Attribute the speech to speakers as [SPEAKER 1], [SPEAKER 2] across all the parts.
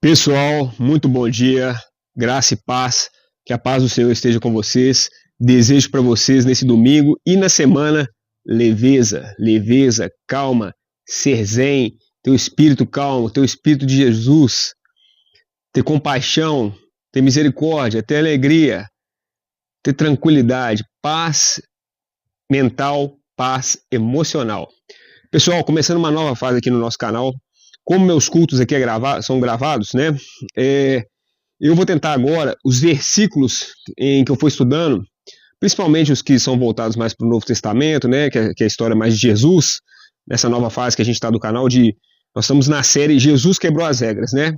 [SPEAKER 1] Pessoal, muito bom dia, graça e paz, que a paz do Senhor esteja com vocês. Desejo para vocês nesse domingo e na semana leveza, calma, ser zen, ter o espírito calmo, ter o espírito de Jesus, ter compaixão, ter misericórdia, ter alegria, ter tranquilidade, paz mental, paz emocional. Pessoal, começando uma nova fase aqui no nosso canal. Como meus cultos aqui são gravados, né? Eu vou tentar agora os versículos em que eu fui estudando, principalmente os que são voltados mais para o Novo Testamento, né? Que é a história mais de Jesus, nessa nova fase que a gente está do canal nós estamos na série Jesus Quebrou as Regras, né?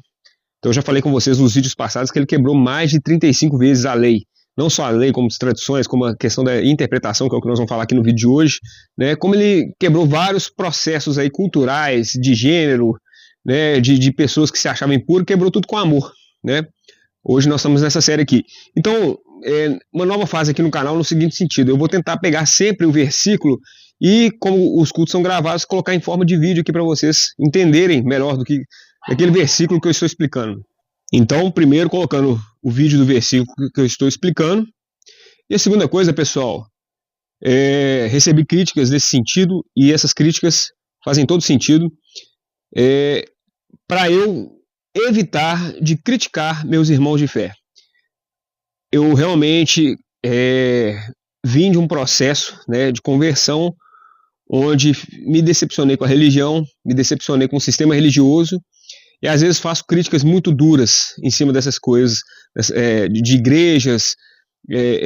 [SPEAKER 1] Então eu já falei com vocês nos vídeos passados que ele quebrou mais de 35 vezes a lei. Não só a lei, como as tradições, como a questão da interpretação, que é o que nós vamos falar aqui no vídeo de hoje, né? Como ele quebrou vários processos aí culturais, de gênero, né? De pessoas que se achavam impuras, quebrou tudo com amor, né? Hoje nós estamos nessa série aqui. Então, uma nova fase aqui no canal no seguinte sentido: eu vou tentar pegar sempre o versículo e, como os cultos são gravados, colocar em forma de vídeo aqui para vocês entenderem melhor do que aquele versículo que eu estou explicando. Então, primeiro colocando o vídeo do versículo que eu estou explicando. E a segunda coisa, pessoal, recebi críticas nesse sentido, e essas críticas fazem todo sentido, para eu evitar de criticar meus irmãos de fé. Eu realmente vim de um processo, né, de conversão, onde me decepcionei com a religião, me decepcionei com o sistema religioso, e às vezes faço críticas muito duras em cima dessas coisas, de igrejas,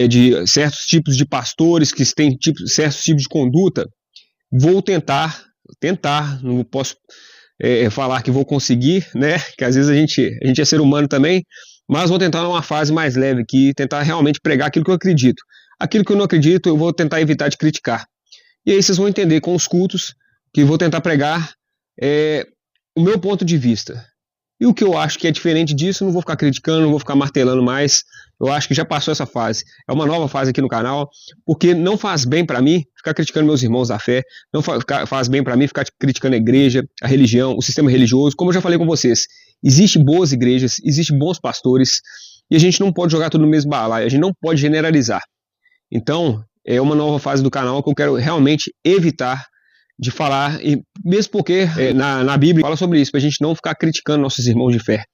[SPEAKER 1] de certos tipos de pastores que têm certos tipos de conduta. Vou tentar, não posso falar que vou conseguir, né? Que às vezes a gente é ser humano também, mas vou tentar numa fase mais leve aqui, tentar realmente pregar aquilo que eu acredito. Aquilo que eu não acredito, eu vou tentar evitar de criticar. E aí vocês vão entender com os cultos que vou tentar pregar o meu ponto de vista. E o que eu acho que é diferente disso, não vou ficar criticando, não vou ficar martelando mais. Eu acho que já passou essa fase. É uma nova fase aqui no canal, porque não faz bem para mim ficar criticando meus irmãos da fé, não faz bem para mim ficar criticando a igreja, a religião, o sistema religioso. Como eu já falei com vocês, existem boas igrejas, existem bons pastores, e a gente não pode jogar tudo no mesmo balaio, a gente não pode generalizar. Então, é uma nova fase do canal que eu quero realmente evitar de falar, e mesmo porque na Bíblia fala sobre isso, para a gente não ficar criticando nossos irmãos de fé,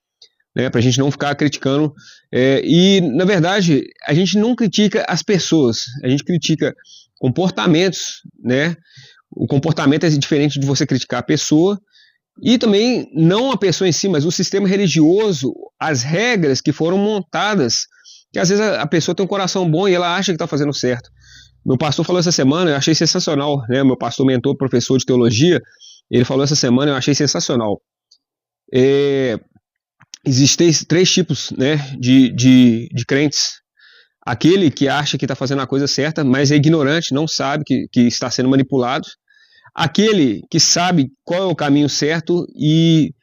[SPEAKER 1] né, para a gente não ficar criticando, e na verdade a gente não critica as pessoas, a gente critica comportamentos, né? O comportamento é diferente de você criticar a pessoa, e também não a pessoa em si, mas o sistema religioso, as regras que foram montadas, que às vezes a pessoa tem um coração bom e ela acha que está fazendo certo. Meu pastor falou essa semana, eu achei sensacional, né? Meu pastor, mentor, professor de teologia, ele falou essa semana, eu achei sensacional. Existem três tipos, né, de crentes. Aquele que acha que está fazendo a coisa certa, mas é ignorante, não sabe que está sendo manipulado. Aquele que sabe qual é o caminho certo e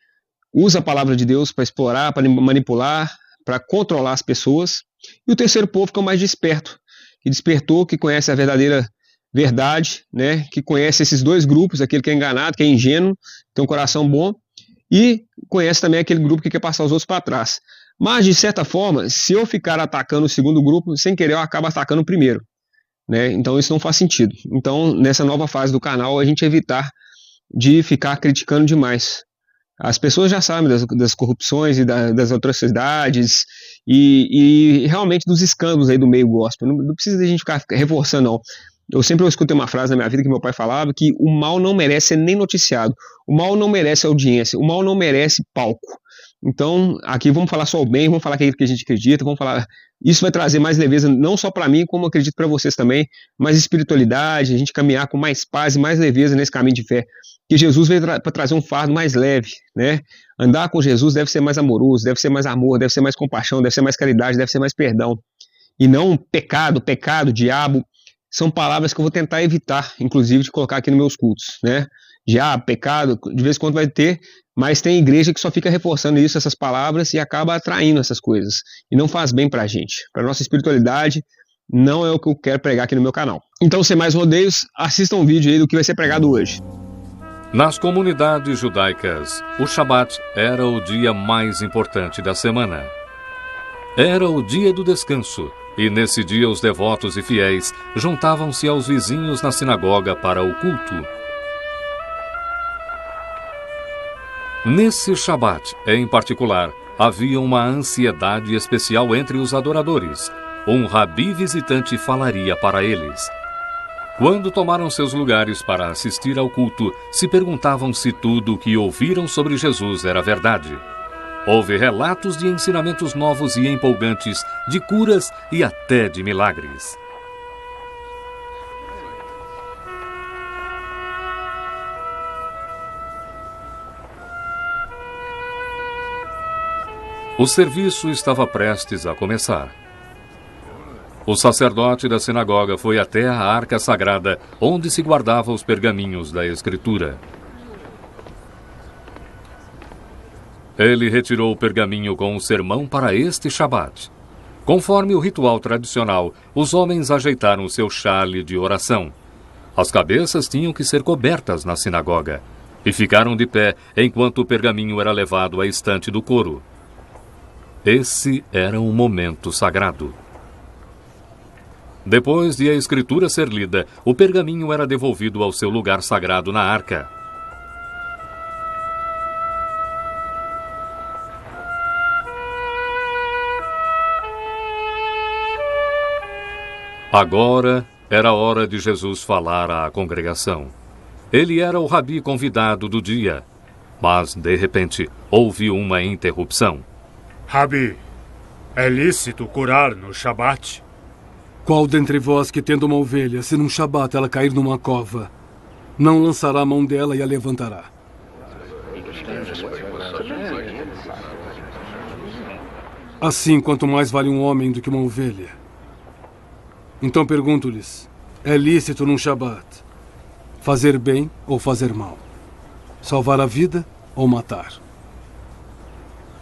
[SPEAKER 1] usa a palavra de Deus para explorar, para manipular, para controlar as pessoas. E o terceiro povo que é o mais desperto, que despertou, que conhece a verdadeira verdade, né? Que conhece esses dois grupos, aquele que é enganado, que é ingênuo, tem um coração bom, e conhece também aquele grupo que quer passar os outros para trás. Mas, de certa forma, se eu ficar atacando o segundo grupo, sem querer eu acabo atacando o primeiro, né? Então isso não faz sentido. Então, nessa nova fase do canal, a gente evitar de ficar criticando demais. As pessoas já sabem das corrupções e das atrocidades e realmente dos escândalos aí do meio gospel. Não precisa de a gente ficar reforçando, não. Eu sempre escutei uma frase na minha vida que meu pai falava, que o mal não merece ser nem noticiado, o mal não merece audiência, o mal não merece palco. Então, aqui vamos falar só o bem, vamos falar aquilo que a gente acredita, vamos falar. Isso vai trazer mais leveza, não só para mim, como eu acredito para vocês também, mais espiritualidade, a gente caminhar com mais paz e mais leveza nesse caminho de fé. Que Jesus veio para trazer um fardo mais leve, né? Andar com Jesus deve ser mais amoroso, deve ser mais amor, deve ser mais compaixão, deve ser mais caridade, deve ser mais perdão. E não pecado, diabo. São palavras que eu vou tentar evitar, inclusive, de colocar aqui nos meus cultos, né? Diabo, pecado, de vez em quando vai ter, mas tem igreja que só fica reforçando isso, essas palavras, e acaba atraindo essas coisas. E não faz bem pra gente. Pra nossa espiritualidade, não é o que eu quero pregar aqui no meu canal. Então, sem mais rodeios, assistam um vídeo aí do que vai ser pregado hoje.
[SPEAKER 2] Nas comunidades judaicas, o Shabat era o dia mais importante da semana. Era o dia do descanso, e nesse dia os devotos e fiéis juntavam-se aos vizinhos na sinagoga para o culto. Nesse Shabat, em particular, havia uma ansiedade especial entre os adoradores. Um rabi visitante falaria para eles. Quando tomaram seus lugares para assistir ao culto, se perguntavam se tudo o que ouviram sobre Jesus era verdade. Houve relatos de ensinamentos novos e empolgantes, de curas e até de milagres. O serviço estava prestes a começar. O sacerdote da sinagoga foi até a arca sagrada, onde se guardavam os pergaminhos da Escritura. Ele retirou o pergaminho com um sermão para este Shabat. Conforme o ritual tradicional, os homens ajeitaram seu xale de oração. As cabeças tinham que ser cobertas na sinagoga, e ficaram de pé enquanto o pergaminho era levado à estante do coro. Esse era um momento sagrado. Depois de a escritura ser lida, o pergaminho era devolvido ao seu lugar sagrado na arca. Agora era a hora de Jesus falar à congregação. Ele era o rabi convidado do dia, mas, de repente, houve uma interrupção.
[SPEAKER 3] Rabi, é lícito curar no Shabat?
[SPEAKER 4] Qual dentre vós que tendo uma ovelha, se num Shabat ela cair numa cova, não lançará a mão dela e a levantará? Assim, quanto mais vale um homem do que uma ovelha. Então pergunto-lhes, é lícito num Shabat fazer bem ou fazer mal? Salvar a vida ou matar?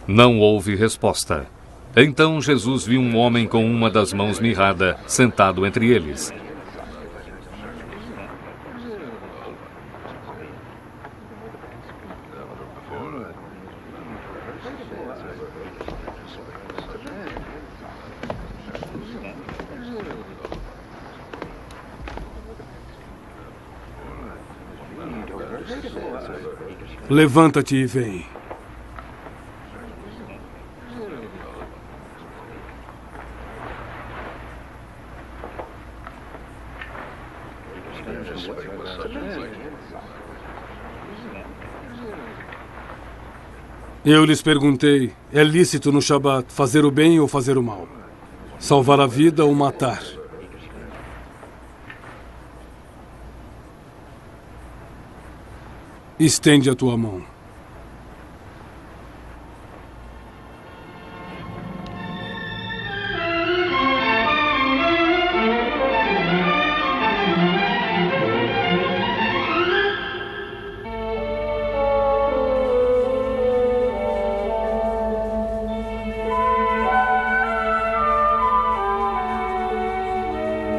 [SPEAKER 2] Não houve resposta. Então Jesus viu um homem com uma das mãos mirrada, sentado entre eles.
[SPEAKER 4] Levanta-te e vem. Eu lhes perguntei, é lícito no Shabat fazer o bem ou fazer o mal? Salvar a vida ou matar? Estende a tua mão.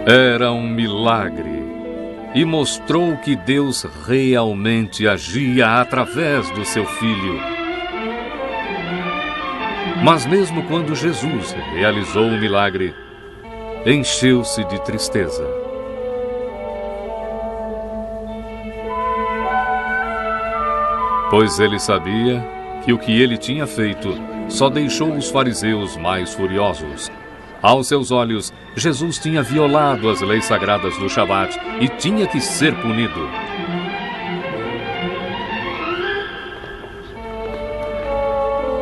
[SPEAKER 2] Era um milagre e mostrou que Deus realmente agia através do seu Filho. Mas mesmo quando Jesus realizou o milagre, encheu-se de tristeza. Pois ele sabia que o que ele tinha feito só deixou os fariseus mais furiosos. Aos seus olhos, Jesus tinha violado as leis sagradas do Shabat e tinha que ser punido.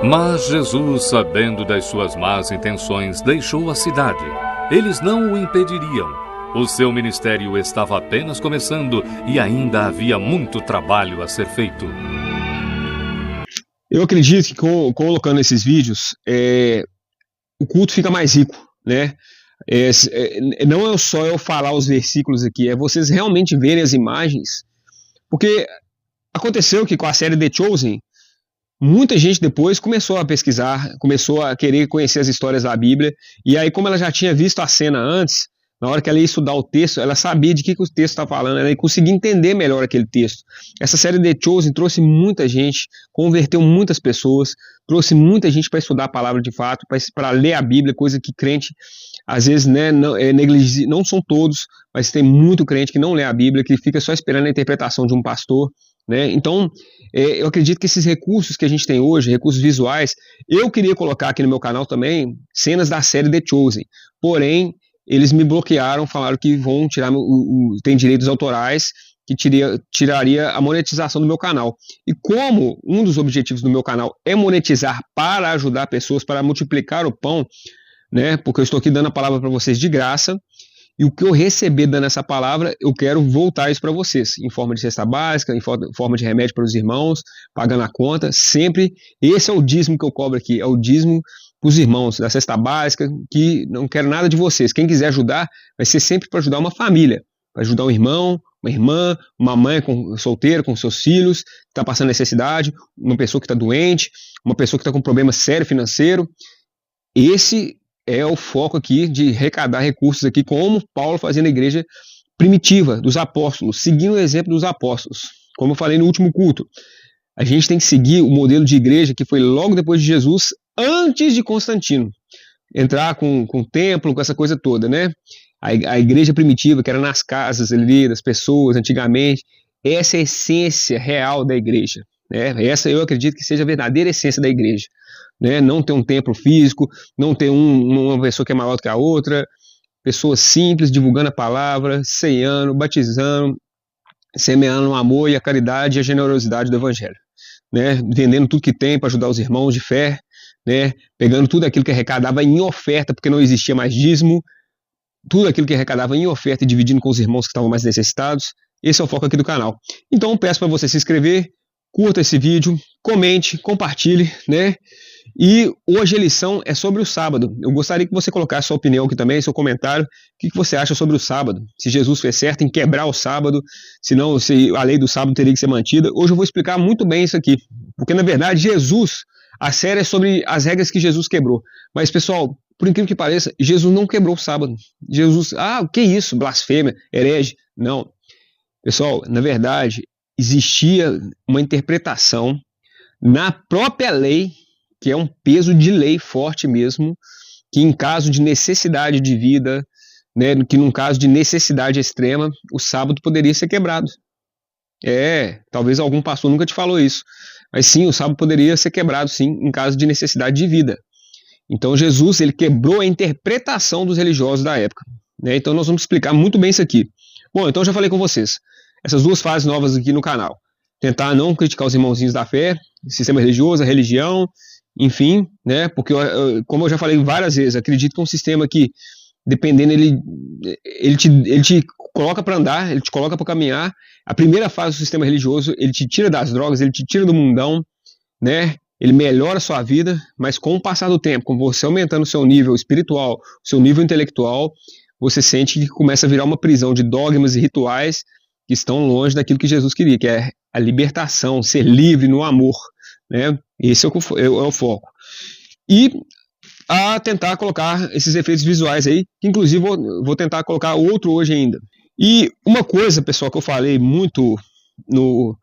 [SPEAKER 2] Mas Jesus, sabendo das suas más intenções, deixou a cidade. Eles não o impediriam. O seu ministério estava apenas começando e ainda havia muito trabalho a ser feito.
[SPEAKER 1] Eu acredito que colocando esses vídeos, o culto fica mais rico, né? Não é só eu falar os versículos aqui, é vocês realmente verem as imagens, porque aconteceu que com a série The Chosen, muita gente depois começou a pesquisar, começou a querer conhecer as histórias da Bíblia, e aí como ela já tinha visto a cena antes, Na hora que ela ia estudar o texto, ela sabia de que o texto estava falando, ela conseguia entender melhor aquele texto. Essa série The Chosen trouxe muita gente, converteu muitas pessoas, trouxe muita gente para estudar a palavra de fato, para ler a Bíblia, coisa que crente, às vezes, né, não são todos, mas tem muito crente que não lê a Bíblia, que fica só esperando a interpretação de um pastor, né? Então, eu acredito que esses recursos que a gente tem hoje, recursos visuais, eu queria colocar aqui no meu canal também cenas da série The Chosen, porém, eles me bloquearam, falaram que vão tirar, tem direitos autorais, que tiraria a monetização do meu canal. E como um dos objetivos do meu canal é monetizar para ajudar pessoas, para multiplicar o pão, né? Porque eu estou aqui dando a palavra para vocês de graça, e o que eu receber dando essa palavra, eu quero voltar isso para vocês, em forma de cesta básica, em forma de remédio para os irmãos, pagando a conta, sempre. Esse é o dízimo que eu cobro aqui, é o dízimo para os irmãos, da cesta básica, que não quero nada de vocês. Quem quiser ajudar, vai ser sempre para ajudar uma família, para ajudar um irmão, uma irmã, uma mãe solteira com seus filhos, que está passando necessidade, uma pessoa que está doente, uma pessoa que está com problema sério financeiro. Esse é o foco aqui de arrecadar recursos aqui, como Paulo fazia na igreja primitiva, dos apóstolos, seguindo o exemplo dos apóstolos. Como eu falei no último culto, a gente tem que seguir o modelo de igreja que foi logo depois de Jesus, antes de Constantino entrar com o templo, com essa coisa toda, né? A igreja primitiva, que era nas casas ali das pessoas antigamente, essa é a essência real da igreja, né? Essa eu acredito que seja a verdadeira essência da igreja, né? Não ter um templo físico, não ter uma pessoa que é maior do que a outra, pessoas simples divulgando a palavra, ceando, batizando, semeando o amor e a caridade e a generosidade do evangelho, né? Vendendo tudo que tem para ajudar os irmãos de fé, né? Pegando tudo aquilo que arrecadava em oferta, porque não existia mais dízimo, tudo aquilo que arrecadava em oferta e dividindo com os irmãos que estavam mais necessitados. Esse é o foco aqui do canal. Então peço para você se inscrever, curta esse vídeo, comente, compartilhe, né? E hoje a lição é sobre o sábado. Eu gostaria que você colocasse sua opinião aqui também, seu comentário. O que você acha sobre o sábado? Se Jesus fez certo em quebrar o sábado, se a lei do sábado teria que ser mantida. Hoje eu vou explicar muito bem isso aqui. Porque, na verdade, a série é sobre as regras que Jesus quebrou. Mas, pessoal, por incrível que pareça, Jesus não quebrou o sábado. Jesus, o que é isso? Blasfêmia, herege? Não. Pessoal, na verdade, existia uma interpretação na própria lei, que é um peso de lei forte mesmo, que em caso de necessidade de vida, né, que num caso de necessidade extrema, o sábado poderia ser quebrado. Talvez algum pastor nunca te falou isso, mas sim, o sábado poderia ser quebrado, sim, em caso de necessidade de vida. Então Jesus, ele quebrou a interpretação dos religiosos da época, né? Então nós vamos explicar muito bem isso aqui. Bom, então eu já falei com vocês, essas duas fases novas aqui no canal. Tentar não criticar os irmãozinhos da fé, sistema religioso, a religião, enfim, né? Porque, como eu já falei várias vezes, acredito que é um sistema que, dependendo, ele te coloca para andar, ele te coloca para caminhar. A primeira fase do sistema religioso, ele te tira das drogas, ele te tira do mundão, né? Ele melhora a sua vida, mas com o passar do tempo, com você aumentando o seu nível espiritual, o seu nível intelectual, você sente que começa a virar uma prisão de dogmas e rituais que estão longe daquilo que Jesus queria, que é a libertação, ser livre no amor, né? Esse é o foco. E a tentar colocar esses efeitos visuais aí, que inclusive vou tentar colocar outro hoje ainda. E uma coisa, pessoal, que eu falei muito no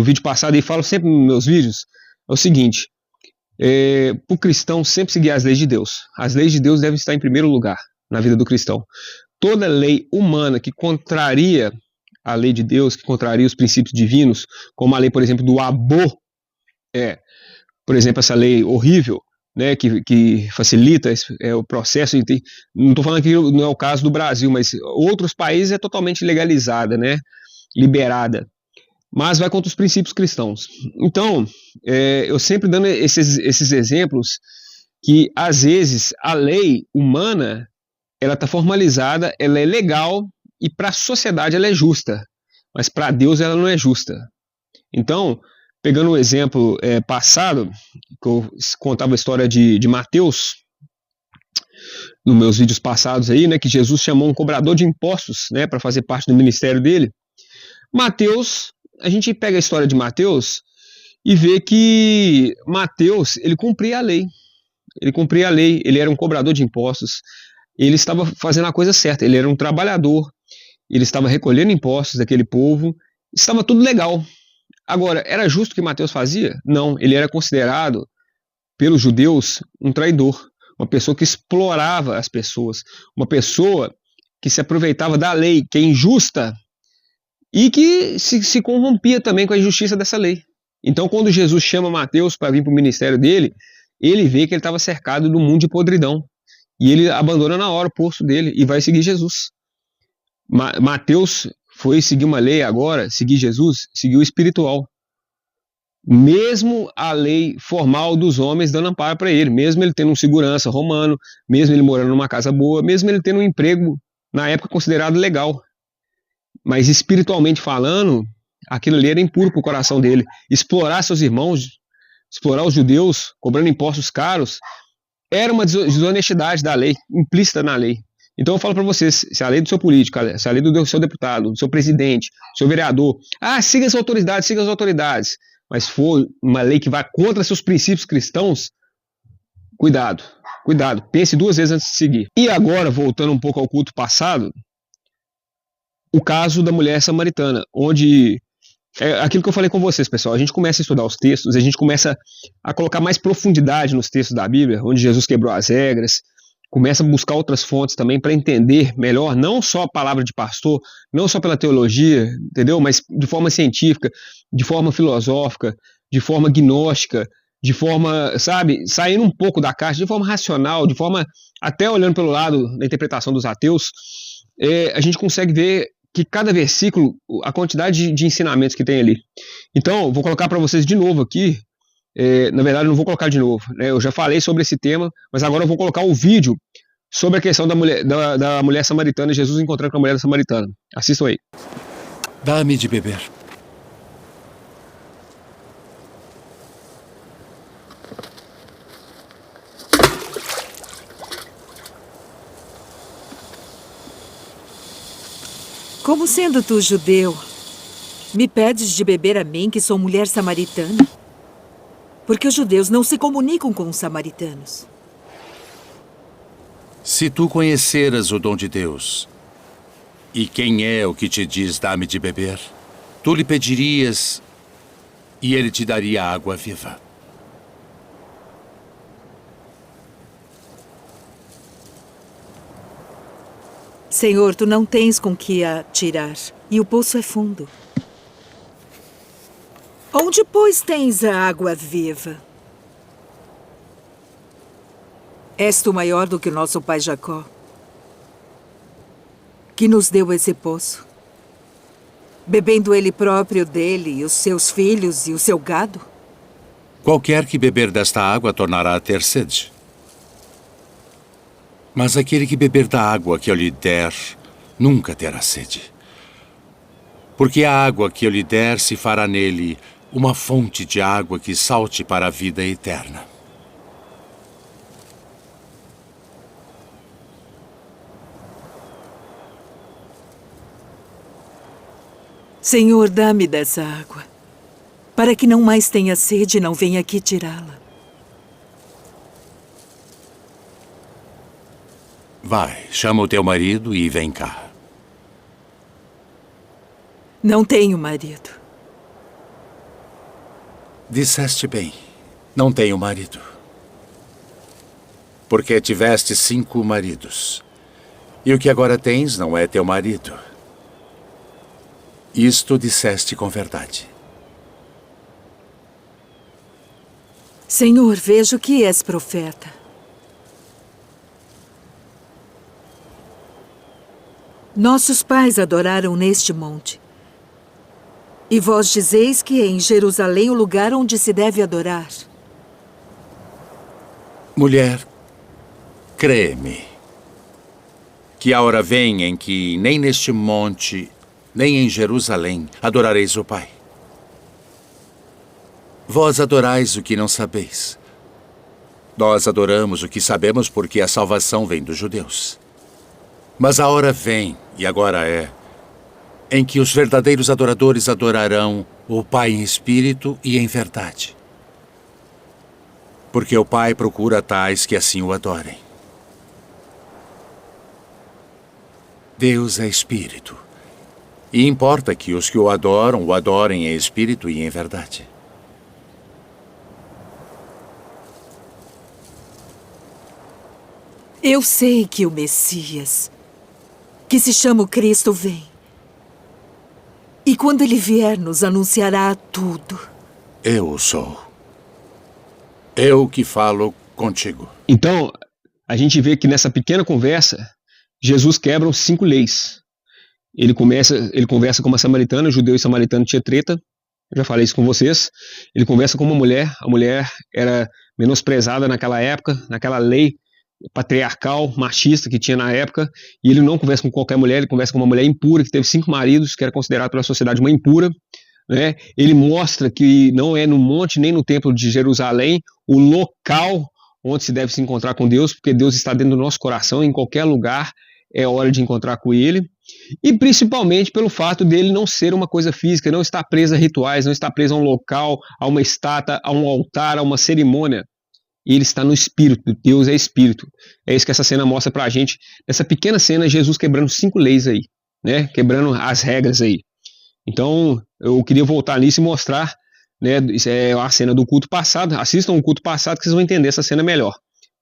[SPEAKER 1] vídeo passado e falo sempre nos meus vídeos, é o seguinte: para o cristão sempre seguir as leis de Deus. As leis de Deus devem estar em primeiro lugar na vida do cristão. Toda lei humana que contraria a lei de Deus, que contraria os princípios divinos, como a lei, por exemplo, do aborto, por exemplo, essa lei horrível, né, que facilita o processo. Não estou falando que não é o caso do Brasil, mas outros países é totalmente legalizada, né, liberada, mas vai contra os princípios cristãos. Então, eu sempre dando esses exemplos que, às vezes, a lei humana ela está formalizada, ela é legal e para a sociedade ela é justa, mas para Deus ela não é justa. Então, pegando o exemplo passado, que eu contava a história de Mateus, nos meus vídeos passados aí, né, que Jesus chamou um cobrador de impostos, né, para fazer parte do ministério dele. Mateus, a gente pega a história de Mateus e vê que Mateus, ele cumpria a lei. Ele cumpria a lei, ele era um cobrador de impostos. ele estava fazendo a coisa certa, ele era um trabalhador, ele estava recolhendo impostos daquele povo, estava tudo legal. Agora, era justo o que Mateus fazia? Não, ele era considerado pelos judeus um traidor, uma pessoa que explorava as pessoas, uma pessoa que se aproveitava da lei, que é injusta, e que se corrompia também com a injustiça dessa lei. Então, quando Jesus chama Mateus para vir para o ministério dele, ele vê que ele estava cercado de um mundo de podridão, e ele abandona na hora o posto dele e vai seguir Jesus. Mateus foi seguir uma lei agora, seguir Jesus, seguiu o espiritual. Mesmo a lei formal dos homens dando amparo para ele, mesmo ele tendo um segurança romano, mesmo ele morando numa casa boa, mesmo ele tendo um emprego na época considerado legal. Mas espiritualmente falando, aquilo ali era impuro para o coração dele. Explorar seus irmãos, explorar os judeus, cobrando impostos caros, era uma desonestidade da lei, implícita na lei. Então eu falo para vocês, se a lei do seu político, se a lei do seu deputado, do seu presidente, do seu vereador, siga as autoridades, mas for uma lei que vá contra seus princípios cristãos, cuidado, pense 2 vezes antes de seguir. E agora, voltando um pouco ao culto passado, o caso da mulher samaritana, onde é aquilo que eu falei com vocês, pessoal, a gente começa a estudar os textos, a gente começa a colocar mais profundidade nos textos da Bíblia, onde Jesus quebrou as regras, começa a buscar outras fontes também para entender melhor, não só a palavra de pastor, não só pela teologia, entendeu? Mas de forma científica, de forma filosófica, de forma gnóstica, de forma, sabe, saindo um pouco da caixa, de forma racional, de forma até olhando pelo lado da interpretação dos ateus, a gente consegue ver que cada versículo, a quantidade de ensinamentos que tem ali. Então, vou colocar para vocês de novo aqui. Na verdade, eu não vou colocar de novo, né? Eu já falei sobre esse tema, mas agora eu vou colocar o vídeo sobre a questão da mulher samaritana, Jesus encontrando com a mulher samaritana. Assistam aí.
[SPEAKER 5] Dá-me de beber.
[SPEAKER 6] Como sendo tu judeu, me pedes de beber a mim, que sou mulher samaritana? Porque os judeus não se comunicam com os samaritanos.
[SPEAKER 5] Se tu conheceras o dom de Deus, e quem é o que te diz dá-me de beber, tu lhe pedirias e ele te daria água viva.
[SPEAKER 6] Senhor, tu não tens com que a tirar, e o poço é fundo. Onde, pois, tens a água viva? És tu maior do que o nosso pai Jacó, que nos deu esse poço, bebendo ele próprio dele, e os seus filhos e o seu gado?
[SPEAKER 5] Qualquer que beber desta água tornará a ter sede. Mas aquele que beber da água que eu lhe der, nunca terá sede. Porque a água que eu lhe der se fará nele uma fonte de água que salte para a vida eterna.
[SPEAKER 6] Senhor, dá-me dessa água, para que não mais tenha sede e não venha aqui tirá-la.
[SPEAKER 5] Vai, chama o teu marido e vem cá.
[SPEAKER 6] Não tenho marido.
[SPEAKER 5] Disseste bem, não tenho marido. Porque tiveste 5 maridos, e o que agora tens não é teu marido. Isto disseste com verdade.
[SPEAKER 6] Senhor, vejo que és profeta. Nossos pais adoraram neste monte. E vós dizeis que é em Jerusalém o lugar onde se deve adorar.
[SPEAKER 5] Mulher, crê-me, que a hora vem em que nem neste monte, nem em Jerusalém adorareis o Pai. Vós adorais o que não sabeis. Nós adoramos o que sabemos porque a salvação vem dos judeus. Mas a hora vem, e agora é, em que os verdadeiros adoradores adorarão o Pai em espírito e em verdade. Porque o Pai procura tais que assim o adorem. Deus é espírito. E importa que os que o adorem em espírito e em verdade.
[SPEAKER 6] Eu sei que o Messias, que se chama o Cristo, vem. E quando ele vier, nos anunciará tudo.
[SPEAKER 5] Eu o sou. Eu que falo contigo.
[SPEAKER 1] Então, a gente vê que nessa pequena conversa, Jesus quebra os 5 leis. Ele conversa com uma samaritana, judeu e samaritano tinha treta, eu já falei isso com vocês. Ele conversa com uma mulher, a mulher era menosprezada naquela época, naquela lei patriarcal, machista que tinha na época, e ele não conversa com qualquer mulher, ele conversa com uma mulher impura, que teve 5 maridos, que era considerada pela sociedade uma impura, né? Ele mostra que não é no monte nem no templo de Jerusalém o local onde se deve se encontrar com Deus, porque Deus está dentro do nosso coração, em qualquer lugar é hora de encontrar com ele, e principalmente pelo fato dele não ser uma coisa física, não estar preso a rituais, não estar preso a um local, a uma estátua, a um altar, a uma cerimônia. Ele está no Espírito, Deus é Espírito. É isso que essa cena mostra pra gente. Nessa pequena cena, Jesus quebrando 5 leis aí, né? Quebrando as regras aí. Então, eu queria voltar nisso e mostrar, né? Isso é a cena do culto passado. Assistam o culto passado que vocês vão entender essa cena melhor.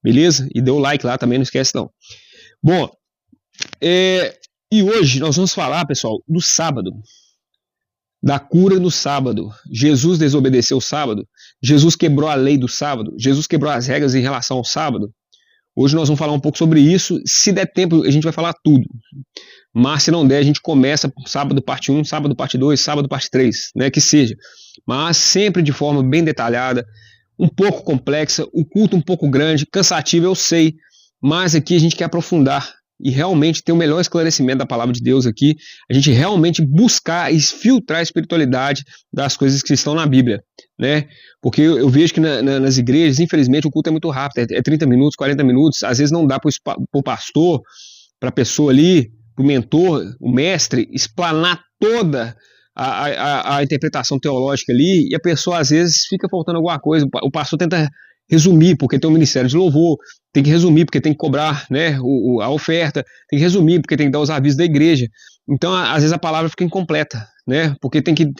[SPEAKER 1] Beleza? E dê o like lá também, não esquece não. Bom, e hoje nós vamos falar, pessoal, do sábado. Da cura no sábado. Jesus desobedeceu o sábado. Jesus quebrou a lei do sábado. Jesus quebrou as regras em relação ao sábado. Hoje nós vamos falar um pouco sobre isso. Se der tempo, a gente vai falar tudo. Mas se não der, a gente começa sábado parte 1, sábado parte 2, sábado parte 3, né? Que seja. Mas sempre de forma bem detalhada, um pouco complexa, o culto um pouco grande, cansativo, eu sei. Mas aqui a gente quer aprofundar e realmente ter o melhor esclarecimento da palavra de Deus aqui, a gente realmente buscar e filtrar a espiritualidade das coisas que estão na Bíblia, né? Porque eu vejo que nas igrejas, infelizmente, o culto é muito rápido, é 30 minutos, 40 minutos, às vezes não dá para o pastor, para a pessoa ali, para o mentor, o mestre, explanar toda a interpretação teológica ali, e a pessoa às vezes fica faltando alguma coisa, o pastor tenta resumir, porque tem um ministério de louvor, tem que resumir, porque tem que cobrar, né, a oferta, tem que resumir, porque tem que dar os avisos da igreja. Então, às vezes a palavra fica incompleta, né, porque tem que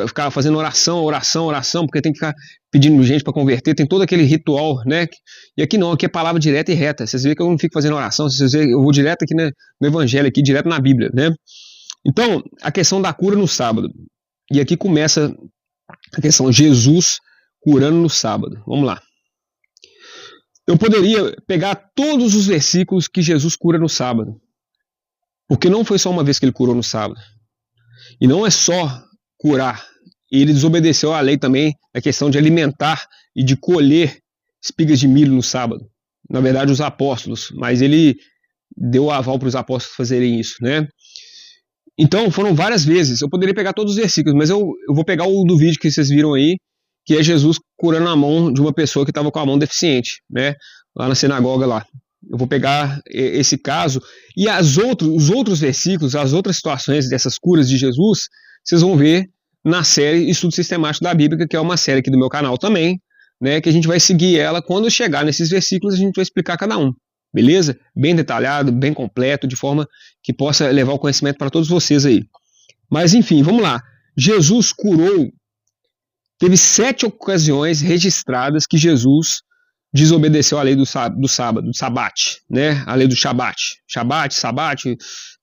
[SPEAKER 1] ficar fazendo oração, porque tem que ficar pedindo gente para converter, tem todo aquele ritual, né, e aqui não, aqui é palavra direta e reta. Vocês veem que eu não fico fazendo oração, vocês veem, eu vou direto aqui no evangelho, aqui, direto na Bíblia, né. Então, a questão da cura no sábado, e aqui começa a questão de Jesus curando no sábado. Vamos lá. Eu poderia pegar todos os versículos que Jesus cura no sábado, porque não foi só uma vez que ele curou no sábado. E não é só curar, ele desobedeceu à lei também, a questão de alimentar e de colher espigas de milho no sábado. Na verdade, os apóstolos, mas ele deu o aval para os apóstolos fazerem isso, né? Então, foram várias vezes. Eu poderia pegar todos os versículos, mas eu vou pegar o do vídeo que vocês viram aí, que é Jesus curando a mão de uma pessoa que estava com a mão deficiente, né? Lá na sinagoga lá. Eu vou pegar esse caso e os outros versículos, as outras situações dessas curas de Jesus, vocês vão ver na série Estudo Sistemático da Bíblia, que é uma série aqui do meu canal também, né? Que a gente vai seguir ela, quando chegar nesses versículos a gente vai explicar cada um, beleza? Bem detalhado, bem completo, de forma que possa levar o conhecimento para todos vocês aí. Mas enfim, vamos lá. Jesus curou. Teve 7 ocasiões registradas que Jesus desobedeceu a lei do sábado, do sabate, né? A lei do shabat, sabate,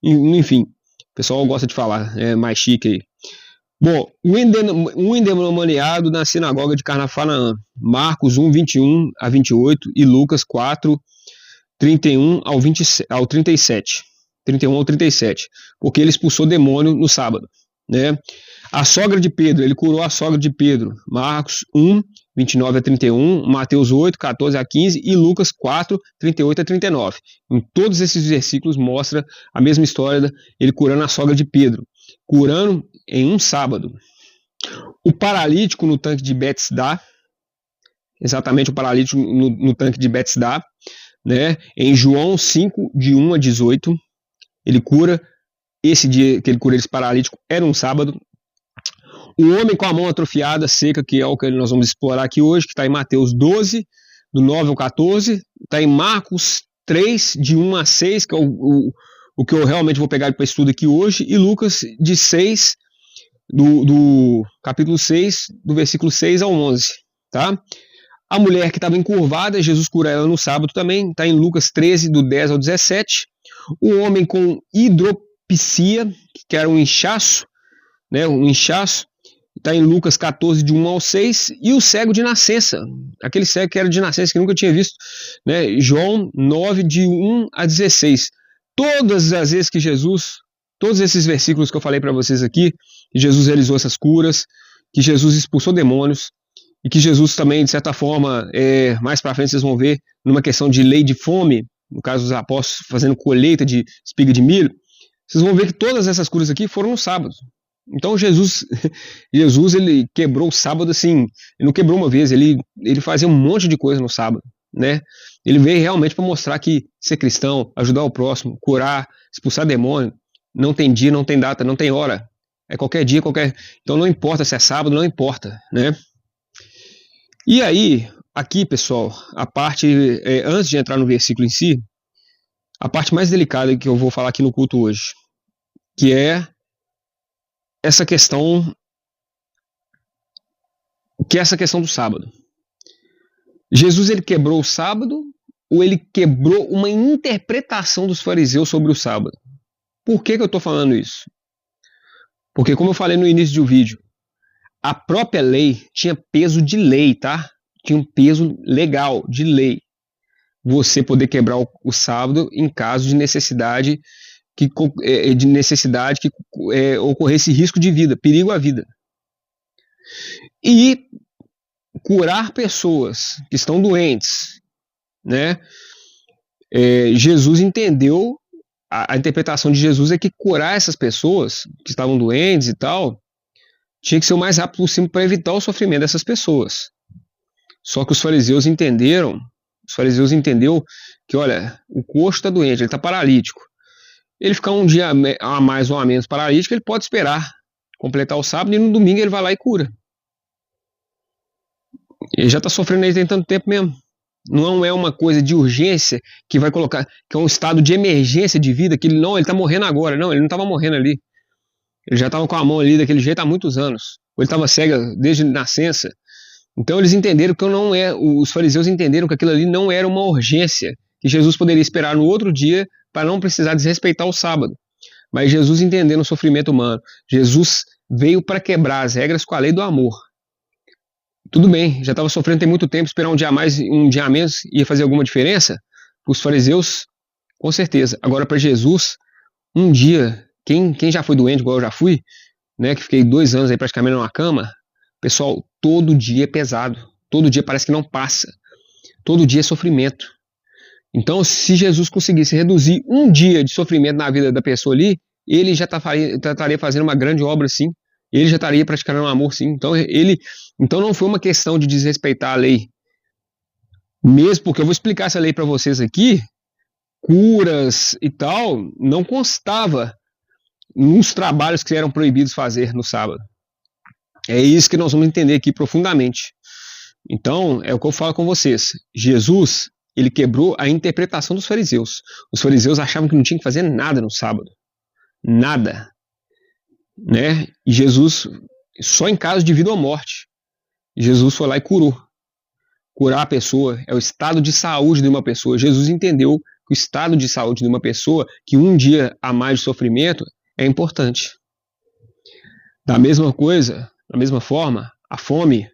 [SPEAKER 1] enfim. O pessoal gosta de falar, é mais chique aí. Bom, um endemoniado na sinagoga de Cafarnaum, Marcos 1, 21 a 28 e Lucas 4, 31 ao 37. 31 ao 37, porque ele expulsou demônio no sábado, né? A sogra de Pedro, ele curou a sogra de Pedro, Marcos 1, 29 a 31, Mateus 8, 14 a 15 e Lucas 4, 38 a 39. Em todos esses versículos mostra a mesma história, ele curando a sogra de Pedro, curando em um sábado. O paralítico no tanque de Bethesda, exatamente o paralítico no tanque de Bethesda, né? Em João 5, de 1 a 18, ele cura, esse dia que ele cura esse paralítico era um sábado. O homem com a mão atrofiada, seca, que é o que nós vamos explorar aqui hoje, que está em Mateus 12, do 9 ao 14, está em Marcos 3, de 1 a 6, que é o o que eu realmente vou pegar para estudo aqui hoje, e Lucas de 6, do capítulo 6, do versículo 6 ao 11, tá? A mulher que estava encurvada, Jesus cura ela no sábado também, está em Lucas 13, do 10 ao 17. O homem com hidropisia, que era um inchaço, né, está em Lucas 14, de 1 ao 6. E o cego de nascença, aquele cego que era de nascença, que nunca tinha visto, né, João 9, de 1 a 16. Todas as vezes que Jesus, todos esses versículos que eu falei para vocês aqui, que Jesus realizou essas curas, que Jesus expulsou demônios, e que Jesus também, de certa forma, mais para frente vocês vão ver, numa questão de lei de fome, no caso dos apóstolos fazendo colheita de espiga de milho, vocês vão ver que todas essas curas aqui foram no sábado. Então Jesus ele quebrou o sábado assim, ele não quebrou uma vez, ele fazia um monte de coisa no sábado, né? Ele veio realmente para mostrar que ser cristão, ajudar o próximo, curar, expulsar demônio, não tem dia, não tem data, não tem hora, é qualquer dia, qualquer... Então não importa se é sábado, não importa, né? E aí, aqui, pessoal, a parte, antes de entrar no versículo em si, a parte mais delicada que eu vou falar aqui no culto hoje, que é essa questão do sábado. Jesus, ele quebrou o sábado, ou ele quebrou uma interpretação dos fariseus sobre o sábado? Por que eu estou falando isso? Porque, como eu falei no início do vídeo, a própria lei tinha peso de lei, tá? Tinha um peso legal, de lei. Você poder quebrar o sábado em caso de necessidade que ocorresse risco de vida, perigo à vida. E curar pessoas que estão doentes, né? Jesus entendeu, a interpretação de Jesus é que curar essas pessoas que estavam doentes e tal, tinha que ser o mais rápido possível para evitar o sofrimento dessas pessoas. Só que os fariseus entenderam que, olha, o coxo está doente, ele está paralítico. Ele ficar um dia a mais ou a menos paralítico, ele pode esperar completar o sábado e no domingo ele vai lá e cura. Ele já está sofrendo aí tem tanto tempo mesmo. Não é uma coisa de urgência que vai colocar, que é um estado de emergência de vida, que ele está morrendo agora. Não, ele não estava morrendo ali. Ele já estava com a mão ali daquele jeito há muitos anos. Ou ele estava cego desde nascença. Então eles entenderam que os fariseus entenderam que aquilo ali não era uma urgência, que Jesus poderia esperar no outro dia para não precisar desrespeitar o sábado. Mas Jesus entendendo o sofrimento humano. Jesus veio para quebrar as regras com a lei do amor. Tudo bem, já estava sofrendo tem muito tempo, esperar um dia a mais, um dia a menos ia fazer alguma diferença? Para os fariseus, com certeza. Agora para Jesus, um dia, quem já foi doente, igual eu já fui, né, que fiquei 2 anos aí praticamente numa cama, pessoal, todo dia é pesado, todo dia parece que não passa, todo dia é sofrimento. Então, se Jesus conseguisse reduzir um dia de sofrimento na vida da pessoa ali, ele já estaria fazendo uma grande obra, sim. Ele já estaria praticando um amor, sim. Então não foi uma questão de desrespeitar a lei. Mesmo porque eu vou explicar essa lei para vocês aqui, curas e tal, não constava nos trabalhos que eram proibidos fazer no sábado. É isso que nós vamos entender aqui profundamente. Então, é o que eu falo com vocês. Jesus, ele quebrou a interpretação dos fariseus. Os fariseus achavam que não tinha que fazer nada no sábado. Nada. Né? E Jesus, só em caso de vida ou morte, Jesus foi lá e curou. Curar a pessoa é o estado de saúde de uma pessoa. Jesus entendeu que o estado de saúde de uma pessoa, que um dia a mais de sofrimento, é importante. Da mesma forma, a fome,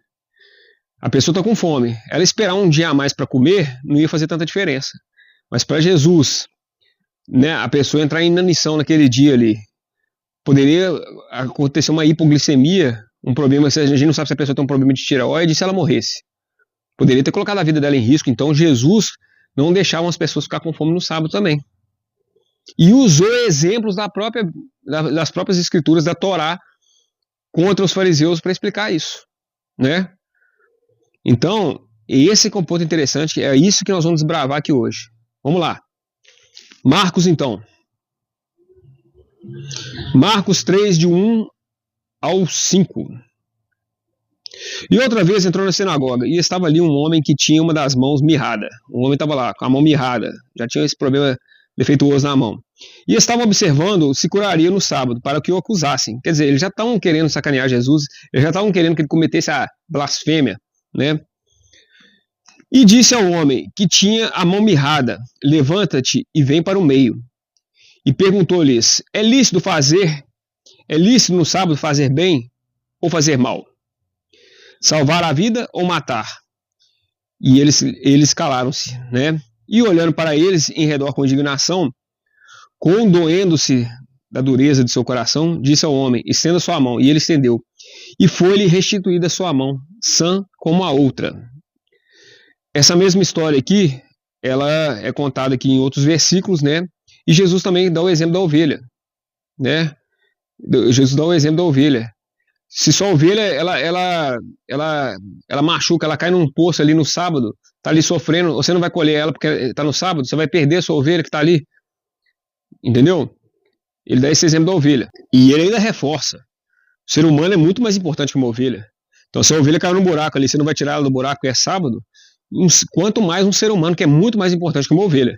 [SPEAKER 1] a pessoa está com fome, ela esperar um dia a mais para comer não ia fazer tanta diferença. Mas para Jesus, né, a pessoa entrar em inanição naquele dia ali, poderia acontecer uma hipoglicemia, um problema, a gente não sabe se a pessoa tem um problema de tireoide, se ela morresse. Poderia ter colocado a vida dela em risco, então Jesus não deixava as pessoas ficar com fome no sábado também. E usou exemplos das próprias escrituras da Torá contra os fariseus para explicar isso, né? Então, esse é um ponto interessante, é isso que nós vamos desbravar aqui hoje. Vamos lá. Marcos, então. Marcos 3, de 1 ao 5. E outra vez entrou na sinagoga, e estava ali um homem que tinha uma das mãos mirrada. O homem estava lá, com a mão mirrada. Já tinha esse problema defeituoso na mão. E estavam observando se curaria no sábado, para que o acusassem. Quer dizer, eles já estavam querendo sacanear Jesus, eles já estavam querendo que ele cometesse a blasfêmia, né? E disse ao homem que tinha a mão mirrada: levanta-te e vem para o meio. E perguntou-lhes: é lícito no sábado fazer bem ou fazer mal? Salvar a vida ou matar? E eles calaram-se, né? E olhando para eles em redor com indignação, condoendo-se da dureza de seu coração, disse ao homem: estenda sua mão. E ele estendeu. E foi-lhe restituída a sua mão, sã como a outra. Essa mesma história aqui, ela é contada aqui em outros versículos, né? E Jesus também dá o exemplo da ovelha, né? Jesus dá o exemplo da ovelha. Se só a ovelha, ela machuca, ela cai num poço ali no sábado, tá ali sofrendo, você não vai colher ela porque tá no sábado, você vai perder a sua ovelha que tá ali. Entendeu? Ele dá esse exemplo da ovelha. E ele ainda reforça: o ser humano é muito mais importante que uma ovelha. Então, se a ovelha caiu num buraco ali, você não vai tirar ela do buraco, é sábado, quanto mais um ser humano, que é muito mais importante que uma ovelha,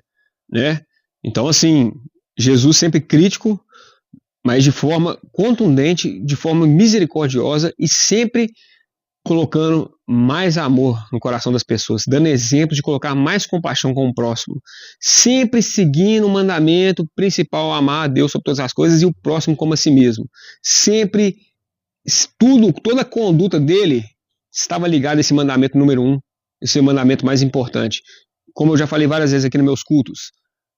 [SPEAKER 1] né? Então, assim, Jesus sempre crítico, mas de forma contundente, de forma misericordiosa e sempre colocando mais amor no coração das pessoas, dando exemplo de colocar mais compaixão com o próximo, sempre seguindo o mandamento principal: amar a Deus sobre todas as coisas e o próximo como a si mesmo. Sempre, toda a conduta dele estava ligada a esse mandamento número 1, esse mandamento mais importante. Como eu já falei várias vezes aqui nos meus cultos,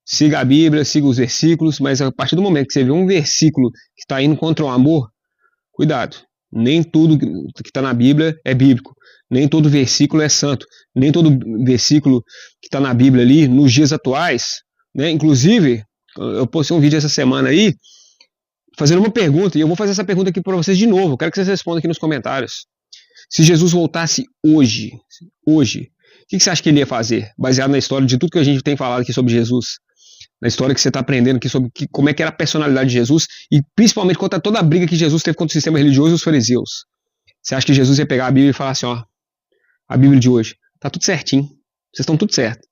[SPEAKER 1] siga a Bíblia, siga os versículos, mas a partir do momento que você vê um versículo que está indo contra o amor, cuidado. Nem tudo que está na Bíblia é bíblico. Nem todo versículo é santo. Nem todo versículo que está na Bíblia ali, nos dias atuais, né? Inclusive, eu postei um vídeo essa semana aí, fazendo uma pergunta, e eu vou fazer essa pergunta aqui para vocês de novo. Eu quero que vocês respondam aqui nos comentários. Se Jesus voltasse hoje, o que você acha que ele ia fazer? Baseado na história de tudo que a gente tem falado aqui sobre Jesus. Na história que você está aprendendo aqui sobre como é que era a personalidade de Jesus e principalmente contra toda a briga que Jesus teve contra o sistema religioso e os fariseus. Você acha que Jesus ia pegar a Bíblia e falar assim: ó, a Bíblia de hoje, tá tudo certinho, vocês estão tudo certo,